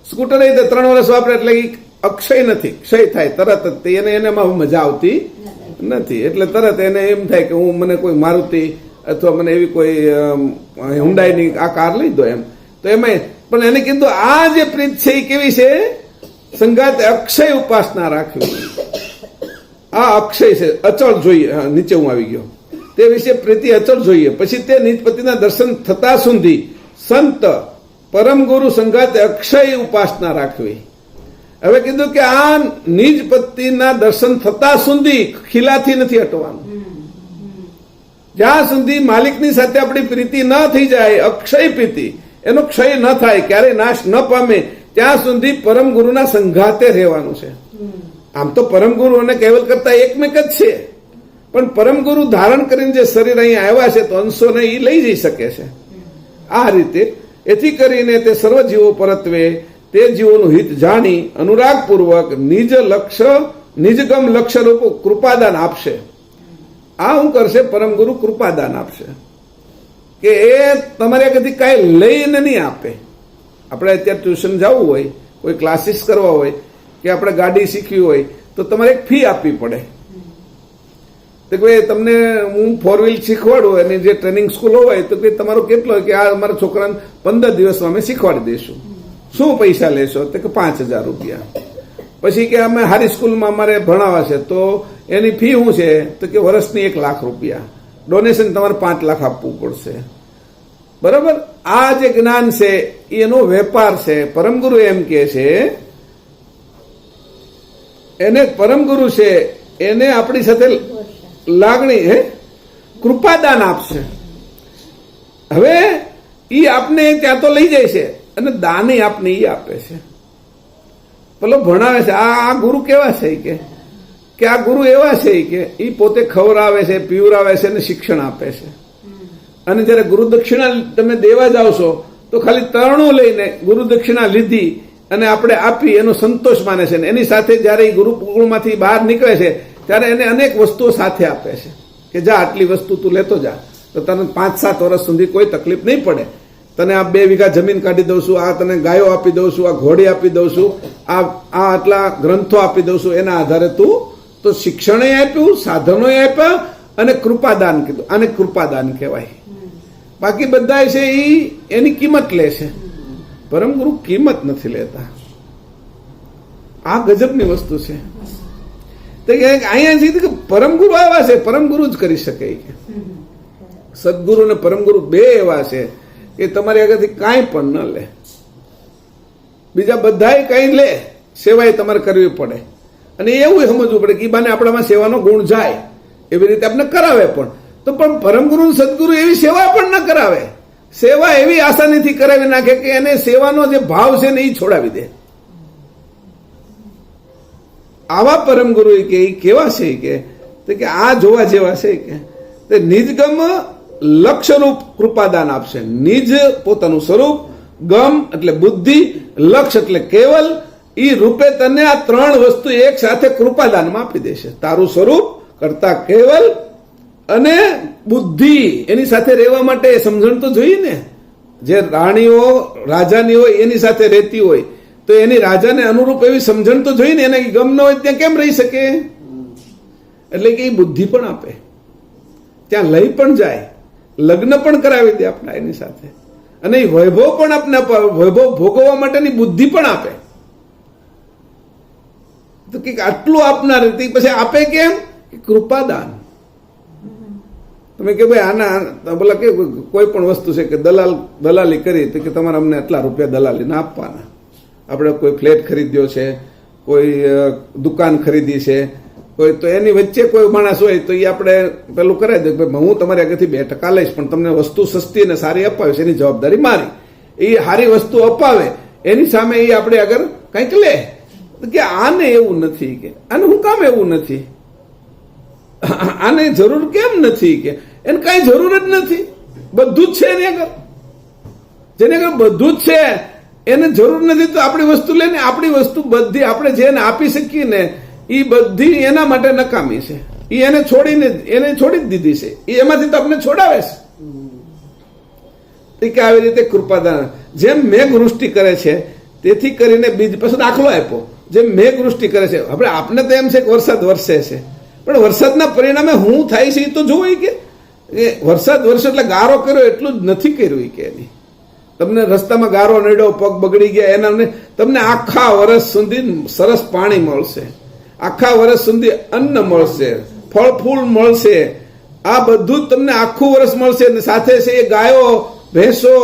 સ્કૂટર લઈ દે 3 વર્ષ વાપરે એટલે એ અક્ષય નથી, ક્ષય થાય તરત જ. એનામાં મજા આવતી નથી. એટલે તરત એને એમ થાય કે હું મને કોઈ મારુતિ અથવા મને એવી કોઈ હુન્ડાઈની આ કાર લઈ દો એમ. તો એમાં પણ એને કીધું આ જે પ્રીત છે એ કેવી છે? સંગાતે અક્ષય ઉપાસના રાખવી. આ અક્ષય છે, અચળ જોઈએ. નીચે હું આવી ગયો. તે વિશે પ્રીતિ અચળ જોઈએ. પછી તે નિજપતિના દર્શન થતા સુધી સંત પરમ ગુરુ સંગાતે અક્ષય ઉપાસના રાખવી. હવે કીધું કે આ નિજપતિના દર્શન થતા સુધી ખીલાથી નથી હટવાનું. જ્યાં સુધી માલિકની સાથે આપણી પ્રીતિ ન થઈ જાય, અક્ષય પ્રીતિ, એનો ક્ષય ન થાય, ક્યારેય નાશ ન પામે, ત્યાં સુધી પરમ ગુરુના સંઘાતે રહેવાનું છે. આમ તો પરમ ગુરુ અને કેવલ કરતા એકમેક જ છે, પણ પરમ ગુરુ ધારણ કરીને જે શરીર અહીંયા આવ્યા છે તો અંશોને એ લઈ જઈ શકે છે. આ રીતે એથી કરીને તે સર્વ જીવો પરત્વે તે જીવોનું હિત જાણી અનુરાગપૂર્વક નિજગમ લક્ષ્ય રૂપ કૃપાદાન આપશે. આ હું કરશે? પરમ ગુરુ કૃપાદાન આપશે કે એ તમારે કદી કાંઈ લઈને નહીં આપે. આપણે અત્યારે ટ્યુશન જવું હોય, કોઈ ક્લાસીસ કરવા હોય કે આપણે ગાડી શીખવી હોય તો તમારે એક ફી આપવી પડે. તો કે તમને હું 4 વ્હીલ શીખવાડું અને જે ટ્રેનિંગ સ્કૂલો હોય તો કે તમારો કેટલો કે આ અમારા છોકરાને 15 દિવસમાં અમે શીખવાડી દઈશું. શું પૈસા લેશો? તો કે 5,000 રૂપિયા. પછી કે અમે હારી સ્કૂલમાં અમારે ભણાવવા છે તો એની ફી શું છે? તો કે વર્ષની 1 લાખ રૂપિયા. ડોનેશન તમારે 5 લાખ આપવું પડશે. બરાબર? આ જે જ્ઞાન છે એનો વેપાર છે. પરમગુરુ એમ કે છે એને પરમગુરુ છે એને આપણી સાથે લાગણી કૃપાદાન આપશે. હવે ઈ આપને ત્યાં તો લઈ જાય છે અને દાની આપને ઈ આપે છે. પેલો ભણાવે છે આ ગુરુ કેવા છે કે આ ગુરુ એવા છે કે ઈ પોતે ખવડાવે છે, પીવડાવે છે અને શિક્ષણ આપે છે. અને જયારે ગુરુ દક્ષિણા તમે દેવા જાવ છો તો ખાલી તરણું લઈને ગુરુ દક્ષિણા લીધી અને આપણે આપી એનો સંતોષ માને છે. એની સાથે જયારે એ ગુરુકુળમાંથી બહાર નીકળે છે ત્યારે એને અનેક વસ્તુઓ સાથે આપે છે કે જા આટલી વસ્તુ તું લેતો જા તો તને 5-7 વર્ષ સુધી કોઈ તકલીફ નહીં પડે. તને આ 2 વીઘા જમીન કાઢી દઉં છું, આ તને ગાયો આપી દઉં છું, આ ઘોડી આપી દઉં છું, આ આટલા ગ્રંથો આપી દઉં છું. એના આધારે તું તો શિક્ષણે આપ્યું, સાધનો આપ્યા અને કૃપાદાન કીધું. આને કૃપાદાન કહેવાય. બાકી બધા છે એની કિંમત લે છે. પરમ ગુરુ કિંમત નથી લેતા. આ ગજબની વસ્તુ છે. તો અહીંયા છે કે પરમ ગુરુ આવા છે, પરમ ગુરુ જ કરી શકે. સદગુરુ ને પરમ ગુરુ બે એવા છે કે તમારી આગળથી કાંઈ પણ ન લે. બીજા બધાય કઈ લે, સેવાય તમારે કરવી પડે. અને એવું સમજવું પડે કે બાને આપણામાં સેવાનો ગુણ જાય, એવી રીતે આપણે કરાવે પણ. તો પણ પરમગુરુ સદગુરુ એવી સેવા પણ ન કરાવે. સેવા એવી આસાનીથી કરાવી નાખે કે એને સેવાનો જે ભાવ છે ને એ છોડાવી દે. આવા પરમગુરુ કે કેવા છે કે આ જોવા જેવા છે કે તે નિજગમ લક્ષરૂપ કૃપાદાન આપશે. નિજ પોતાનું સ્વરૂપ, ગમ એટલે બુદ્ધિ, લક્ષ એટલે કેવલ, ઈ રૂપે તને આ ત્રણ વસ્તુ એક સાથે કૃપાદાનમાં આપી દેશે. તારું સ્વરૂપ કરતા કેવલ અને બુદ્ધિ, એની સાથે રહેવા માટે સમજણ તો જોઈએ ને. જે રાણીઓ રાજાની હોય એની સાથે રહેતી હોય તો એની રાજાને અનુરૂપ એવી સમજણ તો જોઈએ ને. એને ગમ ન હોય ત્યાં કેમ રહી શકે? એટલે કે એ બુદ્ધિ પણ આપે, ત્યાં લઈ પણ જાય, લગ્ન પણ કરાવી દે આપણા એની સાથે, અને એ વૈભવ પણ આપને વૈભવ ભોગવવા માટેની બુદ્ધિ પણ આપે. તો કે આટલું આપનાર પછી આપે કેમ? કૃપાદાન. તમે કે ભાઈ આના બોલા કે કોઈ પણ વસ્તુ છે કે દલાલી કરી તો કે તમારે અમને આટલા રૂપિયા દલાલીને આપવાના. આપણે કોઈ ફ્લેટ ખરીદ્યો છે, કોઈ દુકાન ખરીદી છે, કોઈ તો એની વચ્ચે કોઈ માણસ હોય તો એ આપણે પેલું કરાવી દે કે હું તમારી આગળથી 2% લઈશ, પણ તમને વસ્તુ સસ્તી અને સારી અપાવીશ, એની જવાબદારી મારી. એ સારી વસ્તુ અપાવે એની સામે એ આપણે આગળ કંઈક લે. કે આને એવું નથી, કે આને હું કામ એવું નથી, આને જરૂર કેમ નથી, કે એને કઈ જરૂર જ નથી, બધું જ છે એની આગળ. જેને આગળ બધું જ છે એને જરૂર નથી તો આપણી વસ્તુ લઈને આપણી વસ્તુ બધી આપણે જેને આપી શકીએ ને એ બધી એના માટે નકામી છે. એ એને છોડી જ દીધી છે. એ એમાંથી તો આપણે છોડાવે છે. કે આવી રીતે કૃપાદાન જેમ મેઘવૃષ્ટિ કરે છે તેથી કરીને બીજ પછી દાખલો આપ્યો. જેમ મેઘવૃષ્ટિ કરે છે, આપણે આપને તો એમ છે કે વરસાદ વરસે છે, પણ વરસાદના પરિણામે શું થાય છે એ તો જોવું કે વરસાદ વરસે એટલે ગારો કર્યો એટલું જ નથી કર્યું કે એની તમને રસ્તામાં ગારો નડ્યો, પગ બગડી ગયા, એના તમને આખા વર્ષ સુધી સરસ પાણી મળશે, આખા વર્ષ સુધી અન્ન મળશે, ફળ ફૂલ મળશે, આ બધું જ તમને આખું વર્ષ મળશે. અને સાથે છે એ ગાયો, ભેંસો,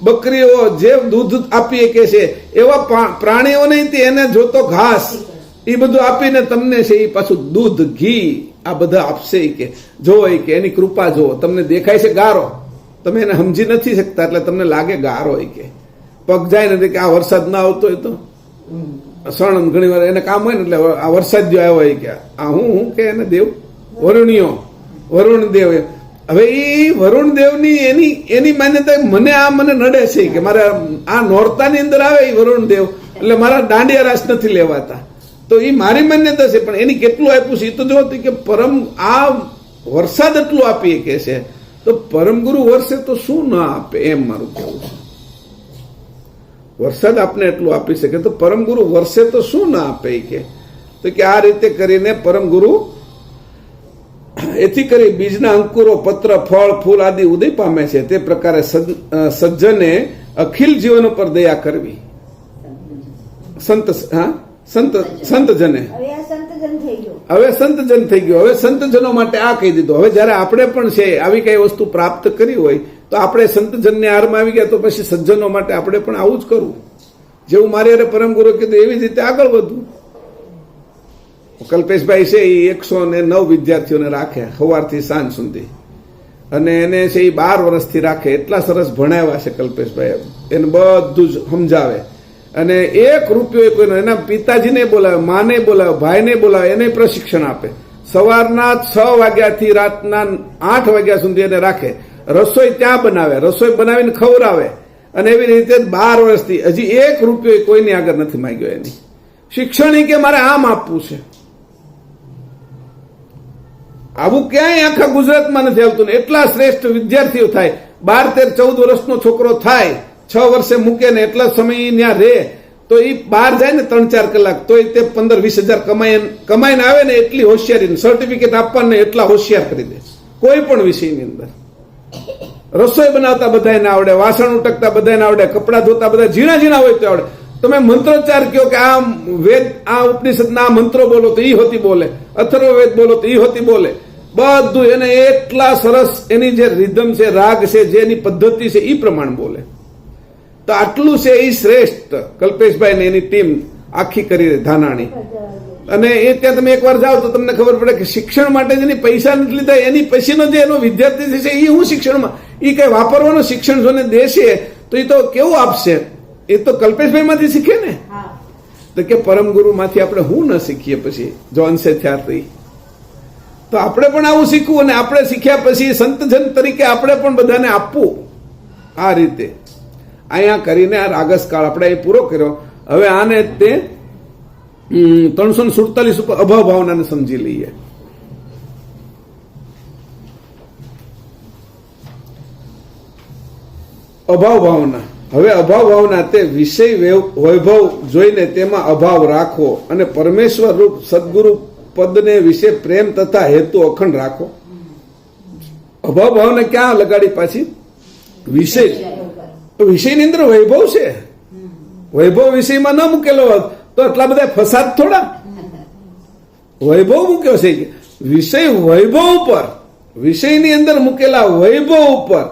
બકરીઓ જે દૂધ આપીએ કે છે એવા પ્રાણીઓ નહીં, એને જોતો ઘાસ એ બધું આપીને તમને છે એ પાછું દૂધ, ઘી આ બધા આપશે. કે જો કે એની કૃપા જો તમને દેખાય છે ગારો, તમે એને સમજી નથી શકતા એટલે તમને લાગે ગારો. કે પગ જાય ને કે આ વરસાદ ના આવતો હોય તો સણ ઘણી વાર એને કામ હોય ને એટલે આ વરસાદ જો આવ્યો હોય કે આ હું કે એને દેવ વરુણ દેવ. હવે એ વરુણ દેવની એની માન્યતા મને નડે છે કે મારે આ નોરતાની અંદર આવે એ વરુણ દેવ એટલે મારા દાંડિયા રાસ નથી લેવાતા, તો એ મારી માન્યતા છે. પણ એની કેટલું આપ્યું છે એ તો જો કે પરમ આ વરસાદ એટલું આપીએ કે છે તો પરમગુરુ વર્ષે તો શું ના આપે, એમ મારું કહેવું છે. વરસાદ આપને એટલું આપી શકે તો પરમગુરુ વર્ષે તો શું ના આપે કે. તો કે આ રીતે કરીને પરમગુરુ એથી કરી બીજના અંકુરો, પત્ર, ફળ, ફૂલ આદિ ઉદય પામે છે. તે પ્રકારે સજ્જને અખિલ જીવન ઉપર દયા કરવી. સંતજને હવે સંતજન થઈ ગયો. હવે સંતજનો માટે આ કહી દીધું. હવે જયારે આપણે પણ છે આવી કઈ વસ્તુ પ્રાપ્ત કરી હોય તો આપણે સંતજનને હારમાં આવી ગયા તો પછી સજ્જનો માટે આપણે પણ આવું જ કરવું. જેવું મારી અરે પરમગુરુ કીધું એવી જ રીતે આગળ વધવું. કલ્પેશભાઈ છે એ 109 વિદ્યાર્થીઓને રાખે સવારથી સાંજ સુધી, અને એને છે એ 12 વર્ષથી રાખે. એટલા સરસ ભણાવ્યા છે કલ્પેશભાઈ, એને બધું જ સમજાવે. અને 1 રૂપિયો કોઈનો, એના પિતાજીને બોલાવે, માને બોલાવે, ભાઈને બોલાવે, એને પ્રશિક્ષણ આપે. સવારના 6 વાગ્યાથી રાતના 8 વાગ્યા સુધી એને રાખે. રસોઈ ત્યાં બનાવે, રસોઈ બનાવીને ખવડાવે. અને એવી રીતે 12 વર્ષથી હજી 1 રૂપિયો કોઈની આગળ નથી માંગ્યો. એની શિક્ષણ કે મારે આમ આપવું છે, આવું ક્યાંય આખા ગુજરાતમાં નથી આવતું. ને એટલા શ્રેષ્ઠ વિદ્યાર્થીઓ થાય, 12, 13, 14 વર્ષનો છોકરો થાય, 6 વર્ષે મૂકે ને એટલા સમય ત્યાં રહે તો એ બહાર જાય ને 3-4 કલાક તો તે 15-20 હજાર કમાઈને આવે ને એટલી હોશિયારી, સર્ટિફિકેટ આપવાને એટલા હોશિયાર કરી દે કોઈ પણ વિષયની અંદર. રસોઈ બનાવતા બધાને આવડે, વાસણ ઉટકતા બધાને આવડે, કપડાં ધોતા બધા ઝીણા ઝીણા હોય તો આવડે. તમે મંત્રોચ્ચાર કહો કે આ વેદ, આ ઉપનિષદના આ મંત્રો બોલો તો ઈ હોતી બોલે, અથર્વવેદ બોલો તો ઈ હોતી બોલે. બધું એને એટલા સરસ એની જે રિધમ છે, રાગ છે, જે એની પદ્ધતિ છે એ પ્રમાણે બોલે. તો આટલું છે એ શ્રેષ્ઠ કલ્પેશભાઈ ને એની ટીમ આખી કરી ધાનાણી. અને એ ત્યાં તમે એકવાર જાઓ તો તમને ખબર પડે કે શિક્ષણ માટે જેની પૈસા નથી લીધા એની પછીનો જે એનો વિદ્યાર્થી છે એ હું શિક્ષણમાં એ કઈ વાપરવાનું શિક્ષણ જોને દેશે તો એ તો કેવું આપશે? એ તો કલ્પેશભાઈ માંથી શીખે ને. તો કે પરમ ગુરુ માંથી આપણે હું ન શીખીએ પછી જો અંશે થયા તો આપણે પણ આવું શીખવું અને આપણે શીખ્યા પછી સંતજન તરીકે આપણે પણ બધાને આપવું. આ રીતે અહીંયા કરીને આ રાગસ કાળ આપણે એ પૂરો કર્યો. હવે આને તે 347 ઉપર અભાવ ભાવનાને સમજી લઈએ. અભાવ ભાવના. હવે અભાવ ભાવના તે વિષય વૈભવ જોઈને તેમાં અભાવ રાખો અને પરમેશ્વર રૂપ સદગુરુ પદને વિશે પ્રેમ તથા હેતુ અખંડ રાખો. અભાવ ભાવને ક્યાં લગાડી પાછી? વિષય. વિષયની અંદર વૈભવ છે. વૈભવ વિષયમાં ન મૂકેલો હોત તો એટલા બધા ફસાદ થોડા. વૈભવ મૂક્યો છે વિષય વૈભવ ઉપર, વિષયની અંદર મૂકેલા વૈભવ ઉપર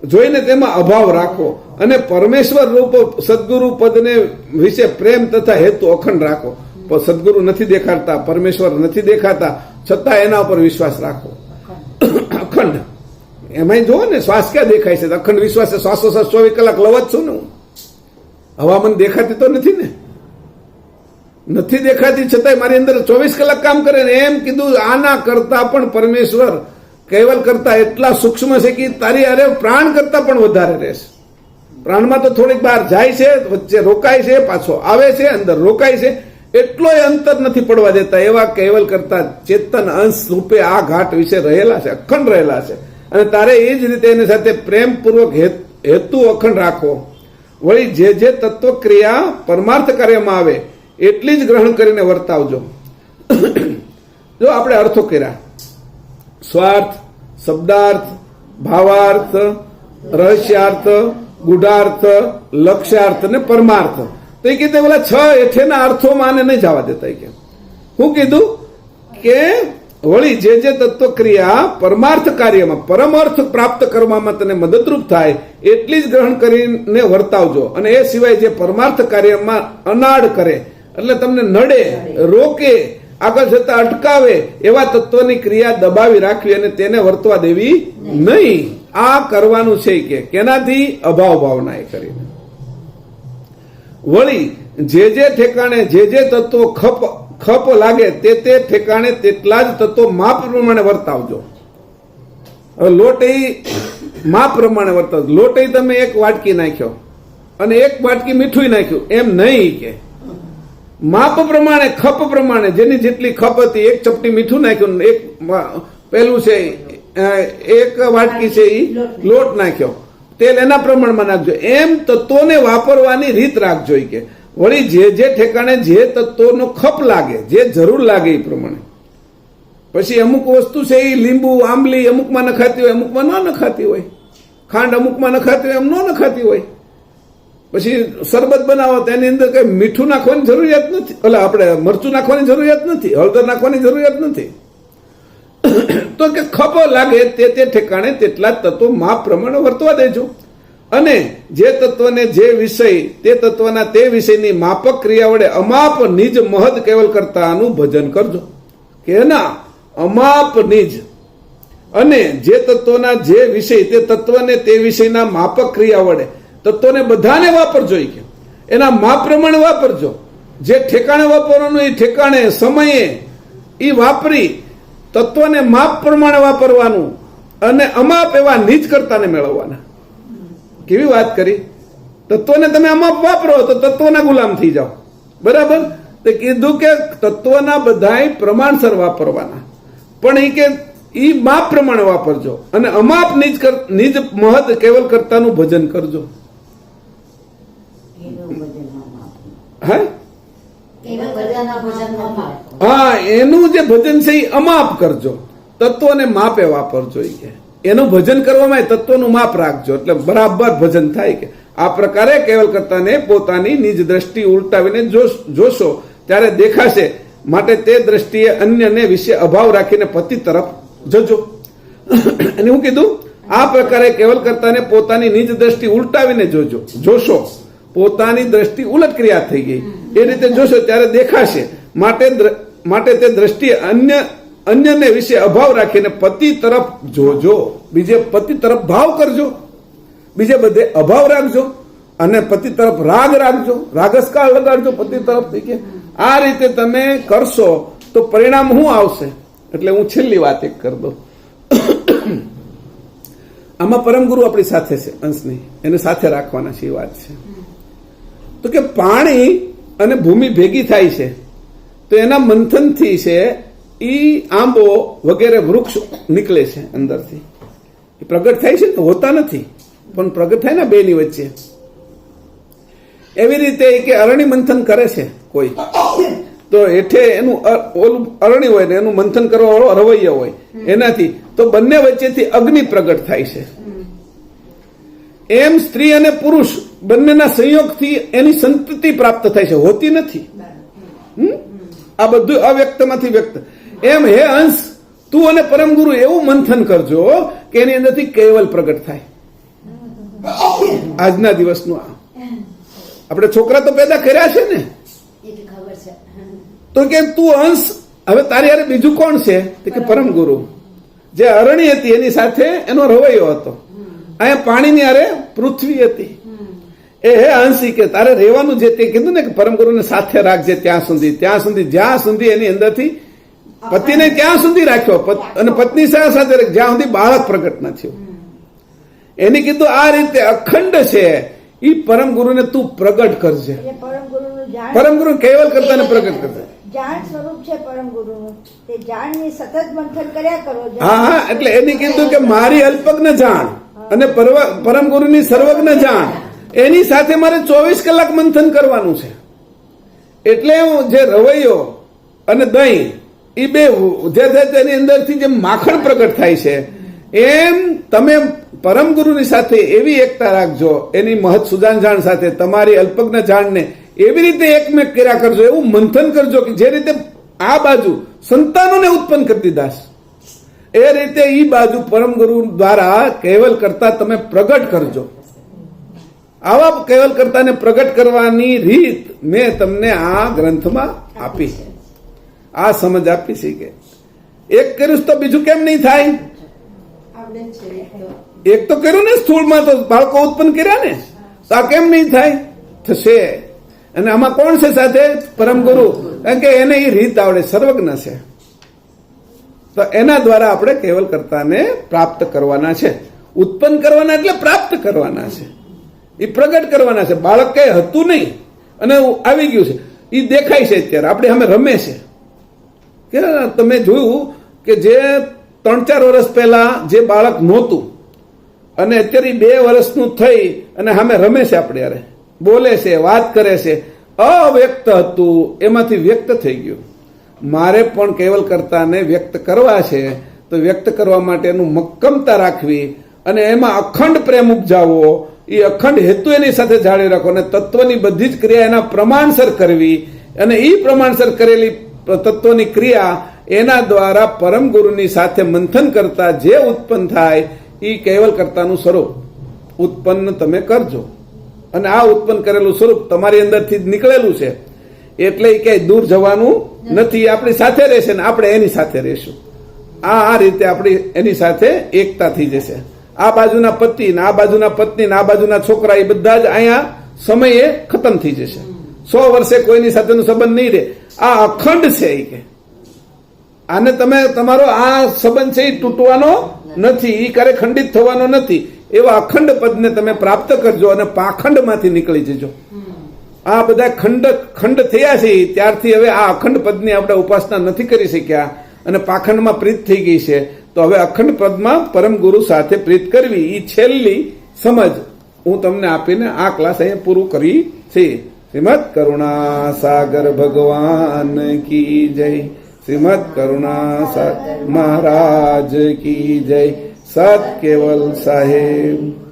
જોઈને તેમાં અભાવ રાખો અને પરમેશ્વર રૂપ સદગુરુ પદને વિશે પ્રેમ તથા હેતુ અખંડ રાખો. સદગુરુ નથી દેખાડતા, પરમેશ્વર નથી દેખાતા, છતાં એના ઉપર વિશ્વાસ રાખો. અખંડ. એમાં જોવો ને શ્વાસ ક્યાં દેખાય છે? અખંડ વિશ્વાસ છે. શ્વાસોશ્વાસ 24 કલાક લવ જ છું ને હું. હવામાન દેખાતી તો નથી ને, નથી દેખાતી છતાંય મારી અંદર 24 કલાક કામ કરે ને. એમ કીધું આના કરતા પણ પરમેશ્વર કૈવલ કરતા એટલા સૂક્ષ્મ છે કે તારી અરે પ્રાણ કરતા પણ વધારે રહેશે. પ્રાણમાં તો થોડીક બહાર જાય છે, વચ્ચે રોકાય છે, પાછો આવે છે, અંદર રોકાય છે, એટલોય અંતર નથી પડવા દેતા. એવા કૈવલ કરતા ચેતન અંશ રૂપે આ ઘાટ વિશે રહેલા છે, અખંડ રહેલા છે. અને તારે એ જ રીતે એની સાથે પ્રેમપૂર્વક હેતુ અખંડ રાખો. વળી જે જે તત્વ ક્રિયા પરમાર્થ કાર્યમાં આવે એટલી જ ગ્રહણ કરીને વર્તાવજો. જો આપણે અર્થો કર્યા, સ્વાર્થ, શબ્દાર્થ, ભાવાર્થ, રહસ્યાર્થ, ગુઢાર્થ, લક્ષ્યાર્થ ને પરમાર્થ. તો એ કીધું પેલા 6 હેઠેના અર્થોમાં આને નહીં જવા દેતા. કે હું કીધું કે વળી જે જે તત્વ ક્રિયા પરમાર્થ કાર્યમાં પરમ અર્થ પ્રાપ્ત કરવામાં તને મદદરૂપ થાય એટલી જ ગ્રહણ કરીને વર્તાવજો. અને એ સિવાય જે પરમાર્થ કાર્યમાં અનાડ કરે એટલે તમને નડે, રોકે, આગળ જતા અટકાવે એવા તત્વની ક્રિયા દબાવી રાખવી અને તેને વર્તવા દેવી નહીં. આ કરવાનું છે કે કેનાથી? અભાવ ભાવના એ કરીને. વળી જે જે ઠેકાણે જે જે તત્વો ખપ લાગે તે ઠેકાણે તેટલા જ તત્વો માપ પ્રમાણે વર્તાવજો. હવે લોટ એ માપ પ્રમાણે વર્તાવજો. લોટ એ તમે 1 વાટકી નાખ્યો અને 1 વાટકી મીઠું નાખ્યું એમ નહીં. કે માપ પ્રમાણે, ખપ પ્રમાણે, જેની જેટલી ખપ હતી 1 ચપટી મીઠું નાખ્યું, એક પેલું છે 1 વાટકી છે એ લોટ નાખ્યો, તેલ એના પ્રમાણમાં નાખજો. એમ તત્વોને વાપરવાની રીત રાખજો. કે વળી જે જે ઠેકાણે જે તત્વોનો ખપ લાગે, જે જરૂર લાગે એ પ્રમાણે. પછી અમુક વસ્તુ છે એ લીંબુ, આંબલી અમુકમાં નખાતી હોય, અમુકમાં ન નખાતી હોય, ખાંડ અમુકમાં નખાતી હોય, એમ ન નખાતી હોય. પછી શરબત બનાવો તો એની અંદર કઈ મીઠું નાખવાની જરૂરિયાત નથી, એટલે આપણે મરચું નાખવાની જરૂરિયાત નથી, હળદર નાખવાની જરૂરિયાત નથી. તો કે ખપ લાગે તે ઠેકાણે તેટલા જ તત્વો માપ પ્રમાણે વર્તવા દેજો. અને જે તત્વને જે વિષય તે તત્વના તે વિષયની માપક ક્રિયા વડે અમાપ નિજ મહદ કેવલ કરતાનું ભજન કરજો. કે ના અમાપ નિજ. અને જે તત્વના જે વિષય તે તત્વને તે વિષયના માપક ક્રિયા વડે તત્વોને બધાને વાપરજો. કે એના માપ પ્રમાણે વાપરજો. જે ઠેકાણે વાપરવાનું એ ઠેકાણે સમયે એ વાપરી તત્વને માપ પ્રમાણે વાપરવાનું અને અમાપ એવા નિજ કરતાને મેળવવાના. કેવી વાત કરી! તત્વને તમે અમાપ વાપરો તો તત્વના ગુલામ થઈ જાઓ. બરાબર? તે કીધું કે તત્વના બધાય પ્રમાણસર વાપરવાના, પણ એ કે ઈ માપ પ્રમાણે વાપરજો અને અમાપ નિજ મહદ કેવલ કરતાનું ભજન કરજો. હા, એનું જે ભજન છે એ અમાપ કરજો, તત્વને માપે વાપરજો. કે એનું ભજન કરવામાં તત્વનું માપ રાખજો એટલે બરાબર ભજન થાય કે આ પ્રકારે કેવલ કરતાને પોતાની નિજ દ્રષ્ટિ ઉલટાવીને જોશો ત્યારે દેખાશે, માટે તે દ્રષ્ટિએ અન્યને વિશે અભાવ રાખીને પતિ તરફ જજો. અને હું કીધું આ પ્રકારે કેવલ કરતાને પોતાની નિજ દ્રષ્ટિ ઉલટાવીને જોશો, પોતાની દ્રષ્ટિ ઉલટ ક્રિયા થઈ ગઈ એ રીતે જોશો ત્યારે દેખાશે, માટે તે દ્રષ્ટિએ અન્યને વિશે અભાવ રાખીને પતિ તરફ જોજો. બીજે પતિ તરફ ભાવ કરજો, બીજે બધે અભાવ રાખજો અને પતિ તરફ રાગ રાખજો, રાગસકાળ લગાડજો પતિ તરફ. આ રીતે તમે કરશો તો પરિણામ શું આવશે? એટલે હું છેલ્લી વાત એક કરી દઉં. આમાં પરમગુરુ આપણી સાથે છે, અંશની એને સાથે રાખવાના છે એ વાત છે. તો કે પાણી અને ભૂમિ ભેગી થાય છે તો એના મંથનથી છે ઈ આંબો વગેરે વૃક્ષ નીકળે છે અંદરથી, એ પ્રગટ થાય છે, હોતા નથી પણ પ્રગટ થાય ને બેની વચ્ચે. એવી રીતે કે અરણી મંથન કરે છે કોઈ, તો હેઠે એનું ઓલું અરણી હોય ને એનું મંથન કરવા વાળો રવૈયો હોય એનાથી, તો બંને વચ્ચેથી અગ્નિ પ્રગટ થાય છે. એમ સ્ત્રી અને પુરુષ બંનેના સંયોગથી એની સંતતિ પ્રાપ્ત થાય છે, હોતી નથી. આ બધું અવ્યક્તમાંથી વ્યક્ત. એમ હે અંશ, તું અને પરમગુરુ એવું મંથન કરજો કે એની અંદરથી કેવલ પ્રગટ થાય. આજના દિવસનું આપણે છોકરા તો પેદા કર્યા છે ને, તો કે તું અંશ હવે તારી યારે બીજું કોણ છે? કે પરમગુરુ. જે અરણી હતી એની સાથે એનો રવૈયો હતો, અહીંયા પાણીની યારે પૃથ્વી હતી. એ હે અંશી કે તારે રહેવાનું જે તે કીધું ને કે પરમગુરુને સાથે રાખજે ત્યાં સુધી જ્યાં સુધી એની અંદરથી પતિને ત્યાં સુધી રાખ્યો અને પત્ની સાથે જ્યાં સુધી બાળક પ્રગટ ન થયું. એને કીધું આ રીતે અખંડ છે ઈ પરમગુરુને તું પ્રગટ કરજે. પરમગુરુ કેવલ કરતા ને પ્રગટ કરજે. જાણ સ્વરૂપ છે પરમગુરુનું, તે જાણની સતત મંથન કર્યા કરો. હા, એટલે એને કીધું કે મારી અલ્પજ્ઞ જાણ અને પરમગુરુની સર્વજ્ઞ જાણ, એની સાથે મારે 24 કલાક મંથન કરવાનું છે. એટલે જે રવૈયો અને દહીં એ બે તેની અંદરથી જે માખણ પ્રગટ થાય છે, એમ તમે પરમગુરુની સાથે એવી એકતા રાખજો, એની મહત સુજાન જાણ સાથે તમારી અલ્પજ્ઞ જાણને એવી રીતે એકમેક કર્યા કરજો, એવું મંથન કરજો કે જે રીતે આ બાજુ સંતાનોને ઉત્પન્ન કરી દીધા એ રીતે ઈ બાજુ પરમગુરુ દ્વારા કેવલ કરતા તમે પ્રગટ કરજો. આવા કેવલ કરતાને પ્રગટ કરવાની રીત મેં તમને આ ગ્રંથમાં આપી, આ સમજ આપી છે કે એક કર્યું તો બીજું કેમ નહીં થાય? એક તો કર્યું ને સ્થૂળમાં, તો બાળકો ઉત્પન્ન કર્યા ને, તો આ કેમ નહીં થાય? થશે. અને આમાં કોણ છે સાથે? પરમગુરુ. કારણ કે એને એ રીત આવડે, સર્વજ્ઞ છે. તો એના દ્વારા આપણે કેવલ કરતાને પ્રાપ્ત કરવાના છે. ઉત્પન્ન કરવાના એટલે પ્રાપ્ત કરવાના છે, એ પ્રગટ કરવાના છે. બાળક કઈ હતું નહીં અને આવી ગયું છે, એ દેખાય છે અત્યારે આપણે સામે રમે છે. કે તમે જોયું કે જે 3-4 વર્ષ પહેલા જે બાળક નહોતું અને અત્યારે 2 વર્ષનું થઈ અને સામે રમે છે, આપણે યારે બોલે છે, વાત કરે છે. અવ્યક્ત હતું એમાંથી વ્યક્ત થઈ ગયું. મારે પણ કેવલ કરતાને વ્યક્ત કરવા છે, તો વ્યક્ત કરવા માટેનું મક્કમતા રાખવી અને એમાં અખંડ પ્રેમ ઉપજાવવો, એ અખંડ હેતુ એની સાથે જાળવી રાખો અને તત્વની બધી જ ક્રિયા એના પ્રમાણસર કરવી. અને એ પ્રમાણસર કરેલી તત્વની ક્રિયા એના દ્વારા પરમગુરુની સાથે મંથન કરતા જે ઉત્પન્ન થાય એ કેવલ કરતાનું સ્વરૂપ ઉત્પન્ન તમે કરજો. અને આ ઉત્પન્ન કરેલું સ્વરૂપ તમારી અંદરથી જ નીકળેલું છે, એટલે એ ક્યાંય દૂર જવાનું નથી. આપણી સાથે રહેશે ને આપણે એની સાથે રહેશું. આ રીતે આપણી એની સાથે એકતા થઈ જશે. આ બાજુના પતિ ને આ બાજુના પત્ની ને આ બાજુના છોકરા એ બધા જ અહીંયા સમયે ખતમ થઈ જશે. 100 વર્ષે કોઈની સાથેનો સંબંધ નહીં રહે. આ અખંડ છે એ કે આને તમે તમારો આ સંબંધ છે એ તૂટવાનો નથી, એ ક્યારે ખંડિત થવાનો નથી. એવા અખંડ પદને તમે પ્રાપ્ત કરજો અને પાખંડમાંથી નીકળી જજો. આ બધા ખંડ થયા છે ત્યારથી હવે આ અખંડ પદની આપણે ઉપાસના નથી કરી શક્યા અને પાખંડમાં પ્રીત થઈ ગઈ છે. તો હવે અખંડ પદમાં પરમગુરુ સાથે પ્રીત કરવી, એ છેલ્લી સમજ હું તમને આપીને આ ક્લાસ અહીંયા પૂરું કરી છે. શ્રીમદ કરુણા સાગર ભગવાન કી જય. શ્રીમદ કરુણા સાગર મહારાજ કી જય. સત કેવલ સાહેબ